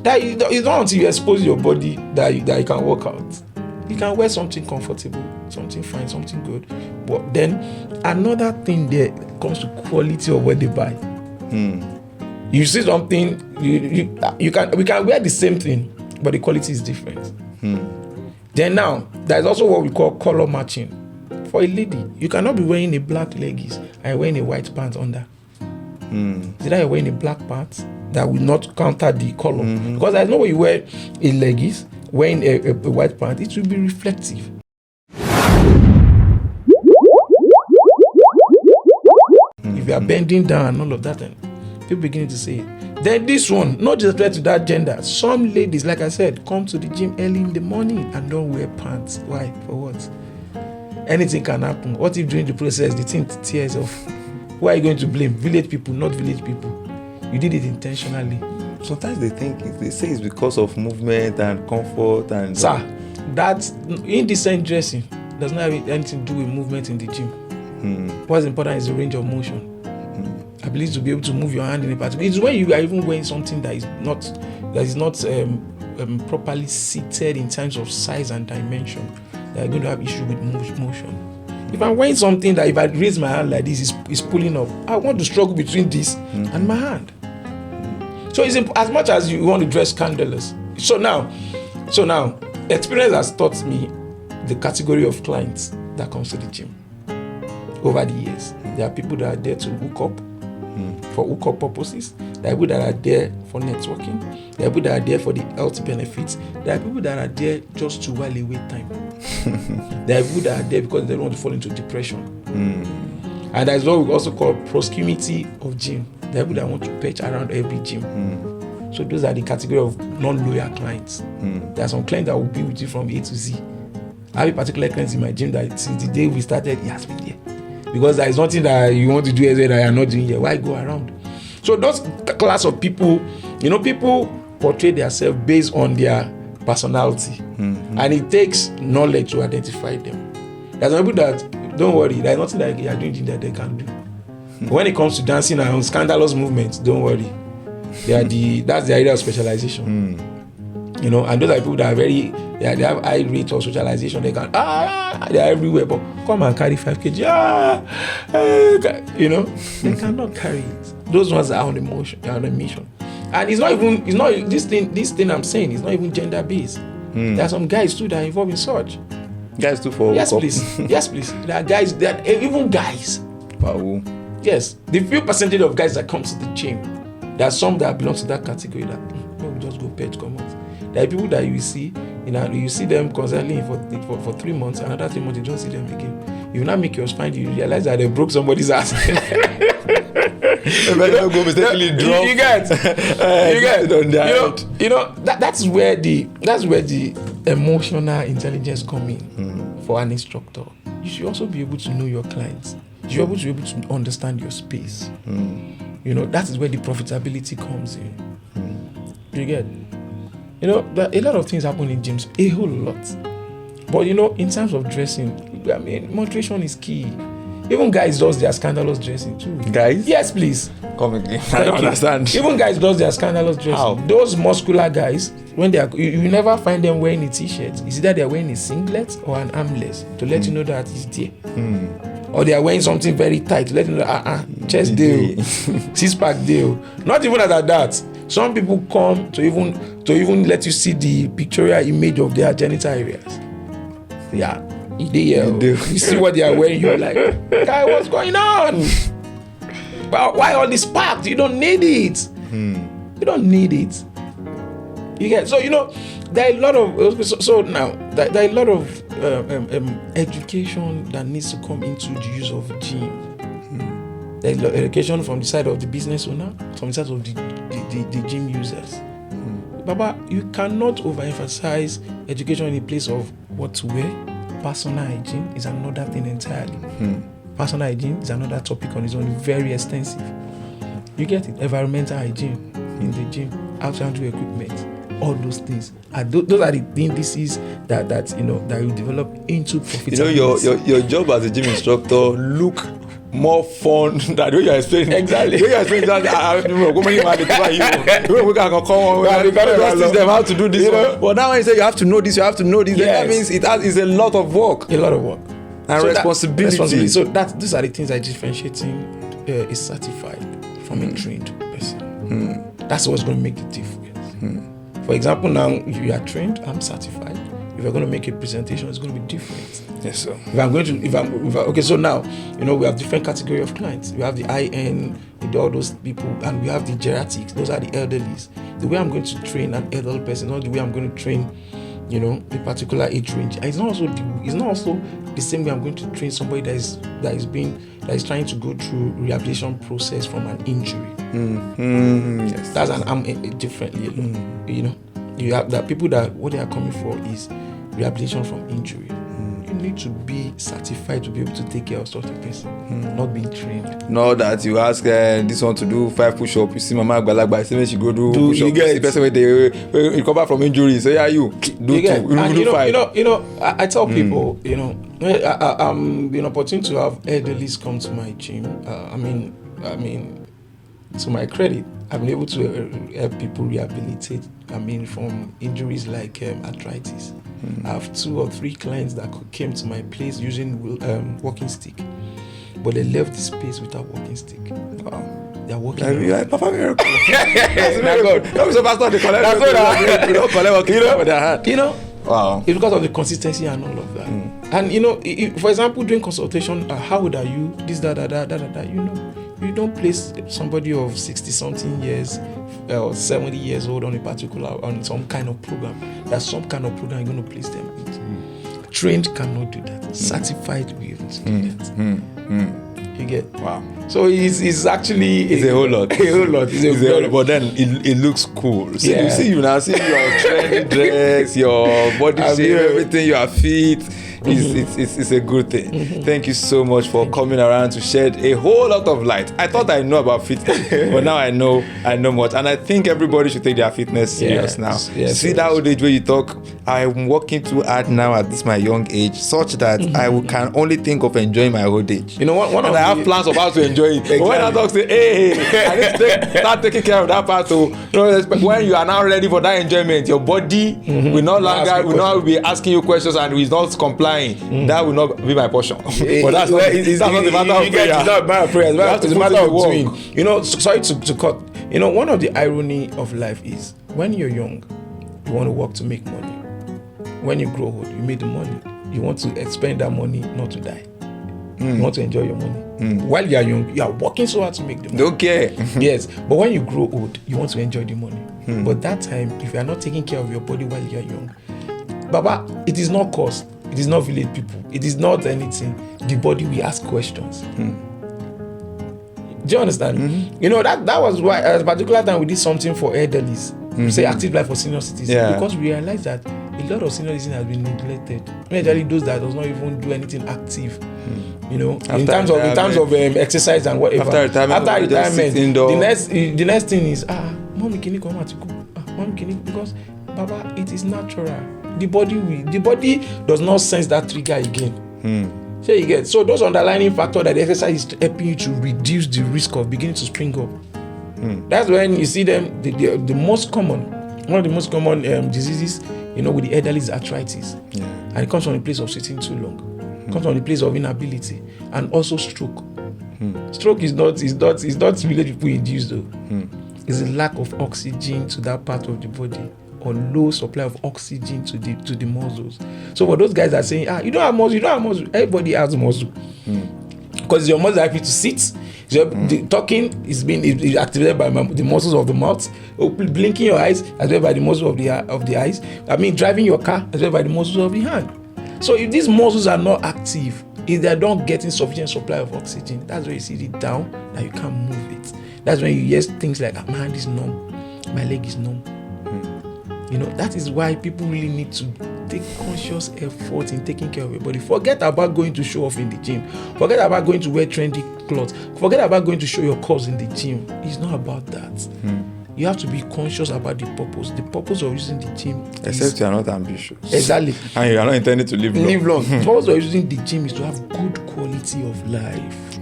That it's not until you expose your body that you can work out. You can wear something comfortable, something fine, something good. But then another thing there comes to quality of what they buy. You see something, we can wear the same thing, but the quality is different. Then now, there's also what we call color matching. For a lady, you cannot be wearing a black leggings and wearing a white pants under. Either you're wearing a black pants that will not counter the color. Because there's no way you wear a leggings, wearing a white pants, it will be reflective. If you are bending down and all of that, then people beginning to say it. Then this one, not just to that gender. Some ladies, like I said, come to the gym early in the morning and don't wear pants. Why? For what? Anything can happen. What if during the process the thing tears off? Who are you going to blame? Village people, not village people. You did it intentionally. Sometimes they say it's because of movement and comfort and. Sir, that indecent dressing does not have anything to do with movement in the gym. What's important is the range of motion. Ability to be able to move your hand in a particular. It's when you are even wearing something that is not properly seated in terms of size and dimension that you're going to have issue with motion. If I'm wearing something that if I raise my hand like this is pulling up, I want to struggle between this and my hand. So it's as much as you want to dress scandalous. So now, experience has taught me the category of clients that comes to the gym. Over the years, there are people that are there to hook up for hookup purposes. There are people that are there for networking. There are people that are there for the health benefits. There are people that are there just to while away time. There are people that are there because they don't want to fall into depression. And that is what we also call proximity of gym. There are people that want to perch around every gym. So those are the category of non-loyal clients. There are some clients that will be with you from A to Z. I have a particular client in my gym that since the day we started, he has been there. because there is nothing that you want to do that you are not doing here. Why go around? So those class of people, people portray themselves based on their personality, and it takes knowledge to identify them. There's some people that, don't worry, there's nothing that you are doing that they can do. When it comes to dancing and scandalous movements, don't worry. That's the area of specialization. And those are people that are they have high rate of socialization. They can they are everywhere, but come and carry 5 kg. They cannot carry it. Those ones are on a mission. And it's not this thing I'm saying, it's not even gender based. There are some guys too that are involved in such. Guys too for yes please. There are guys that even guys. Wow. Yes, the few percentage of guys that come to the gym, there are some that belong to that category that we just go pet come out. There are people that you see, you see them constantly for 3 months, another 3 months you don't see them again. You now make your spine, you realize that they broke somebody's ass. You get. That's where the emotional intelligence come in for an instructor. You should also be able to know your clients. You should be able to understand your space. That is where the profitability comes in. You get. A lot of things happen in gyms, a whole lot. But in terms of dressing, moderation is key. Even guys does their scandalous dressing too. Guys? Yes, please. Come again. I don't understand. Even guys does their scandalous dressing. How? Those muscular guys, when they are, you never find them wearing a t-shirt. It's either they are wearing a singlet or an armless to let you know that it's there. Or they are wearing something very tight to let you know chest deal, 6-pack deal. Not even at that. Some people come to even let you see the pictorial image of their genital areas. Yeah. You see what they are wearing, you're like, guy, what's going on? Why all this packed? You don't need it. You don't need it. You get. So there are a lot of there are a lot of education that needs to come into the use of gym. There is education from the side of the business owner, from the side of the gym users. Baba, you cannot overemphasize education in the place of what to wear. Personal hygiene is another thing entirely. Personal hygiene is another topic on its own, very extensive. You get it? Environmental hygiene in the gym, how to handle equipment, all those things. Those are the indices that you develop into profitability. Your job as a gym instructor look more fun than the way you're explaining. Exactly. The way you're explaining that we can come teach them how to do this one. But now when you say you have to know this, yes. That means it's a lot of work. A lot of work. And responsibility. So these are the things that differentiating is certified from a trained person. That's what's going to make the difference. For example, now if you are trained, I'm certified. If you're going to make a presentation, it's going to be different. Yes, sir. Okay, so now we have different category of clients. We have the high-end, with all those people, and we have the geriatrics. Those are the elderlies. The way I'm going to train an elderly person, not the way I'm going to train, a particular age range. It's not also the same way I'm going to train somebody that is trying to go through rehabilitation process from an injury. Yes, that's differently. You have that people that what they are coming for is rehabilitation from injury. You need to be certified to be able to take care of such a person, not being trained. Not that you ask this one to do 5 push-ups, you see Mama Agbalagba, you say she go do push-ups, you see the person where they recover from injury, so you do 5. I tell people, I'm been opportunity to have elderlies come to my gym. I mean, to my credit, I've been able to help people rehabilitate. From injuries like arthritis. I have 2 or 3 clients that came to my place using walking stick, but they left the space without walking stick. Wow, they're walking. Papa miracle. That's wow. It's because of the consistency and all of that. And for example, during consultation, how old are you? This, that. You don't place somebody of 60 something years or 70 years old on some kind of program. There's some kind of program you're going to place them in. Trained cannot do that. Certified will be able to do that. You get? Wow. So it's actually it's a whole lot. A whole lot. It's a whole lot. But then it looks cool. So you see your training dress, your body shape, everything, your feet. it's a good thing. Thank you so much for coming around to shed a whole lot of light. I thought I know about fitness, but now I know much, and I think everybody should take their fitness serious now. Yes, see that old age where you talk, I'm working too hard now at this my young age, such that can only think of enjoying my old age. You know what? I have plans of how to enjoy it. Exactly. But when I talk, say, hey, I need to start taking care of that part. So, when you are now ready for that enjoyment, your body will not longer be asking you questions and will not complying. That will not be my portion. But that's not the matter of prayer. It's not a matter of prayer. It's a matter of doing. You know, sorry to cut. You know, one of the irony of life is when you're young, you want to work to make money. When you grow old, you make the money. You want to expend that money not to die. You want to enjoy your money. While you are young, you are working so hard to make the money. Okay. Yes, but when you grow old, you want to enjoy the money. But that time, if you are not taking care of your body while you are young, Baba, it is not cost. It is not village people. It is not anything. The body will ask questions. Do you understand? You know, that was why at a particular time we did something for elderlies. Say active life for senior citizens. Because we realized that a lot of senior citizens have been neglected. Especially those that does not even do anything active. You know, in terms of exercise and whatever. After retirement, the next thing is mommy can you come out to go? Mommy can you, because Baba, it is natural. The body does not sense that trigger again. So you get, so those underlying factors that the exercise is helping you to reduce the risk of beginning to spring up. That's when you see them. The most common, one of the most common diseases, you know, with the elderly is arthritis, and it comes from the place of sitting too long. It comes from the place of inability, and also stroke. Stroke is not village people induced though. It's a lack of oxygen to that part of the body, or low supply of oxygen to the muscles. So for those guys that are saying, you don't have muscle, everybody has muscle. Because your muscles are happy to sit. So the talking is being activated by the muscles of the mouth. Blinking your eyes as well by the muscles of the eyes. I mean, driving your car as well by the muscles of the hand. So if these muscles are not active, if they don't getting sufficient supply of oxygen, that's when you see it down and you can't move it. That's when you hear things like, my hand is numb, my leg is numb. You know, that is why people really need to take conscious effort in taking care of your body. Forget about going to show off in the gym. Forget about going to wear trendy clothes. Forget about going to show your curves in the gym. It's not about that. You have to be conscious about the purpose. The purpose of using the gym except you are not ambitious. Exactly. And you are not intended to live long. The purpose of using the gym is to have good quality of life.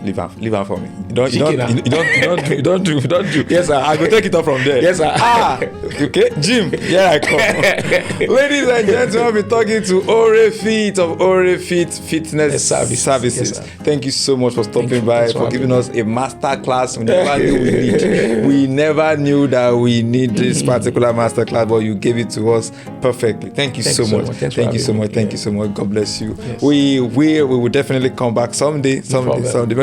Leave her for me. You don't do. Yes, sir. I will take it up from there. Yes, sir. Okay. Gym. Here I come. Ladies and gentlemen, we're talking to ORAYFIT of ORAYFIT Fitness Services. Yes, thank you so much for stopping by, for giving us a master class. We never knew that we need this particular master class, but you gave it to us perfectly. Thank you so much. Thank you so much. God bless you. Yes. We will definitely come back someday.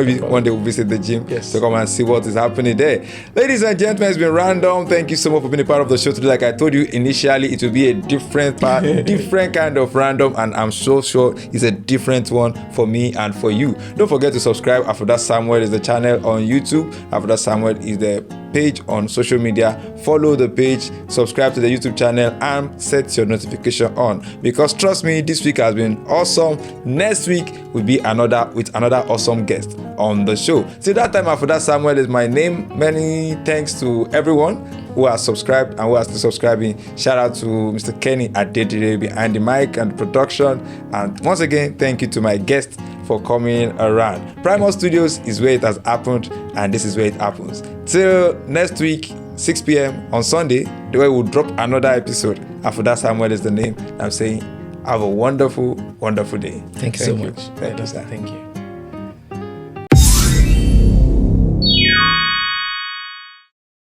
Maybe one day we'll visit the gym to come and see what is happening there. Ladies and gentlemen, it's been random. Thank you so much for being a part of the show today. Like I told you initially, it will be a different kind of random, and I'm so sure it's a different one for me and for you. Don't forget to subscribe. Afoda Samuel is the channel on YouTube. Afoda Samuel is the page on social media. Follow the page, subscribe to the YouTube channel, and set your notification on, because trust me, this week has been awesome. Next week will be another awesome guest on the show. Till that time, Afoda Samuel is my name. Many thanks to everyone who has subscribed and who are still subscribing. Shout out to Mr. Kenny Adedire behind the mic and the production. And once again, thank you to my guest for coming around. Primal Studios is where it has happened, and this is where it happens. Till next week, 6 p.m. on Sunday, the way we'll drop another episode. Afoda Samuel is the name. I'm saying have a wonderful, wonderful day. Thank you so much. Thank you.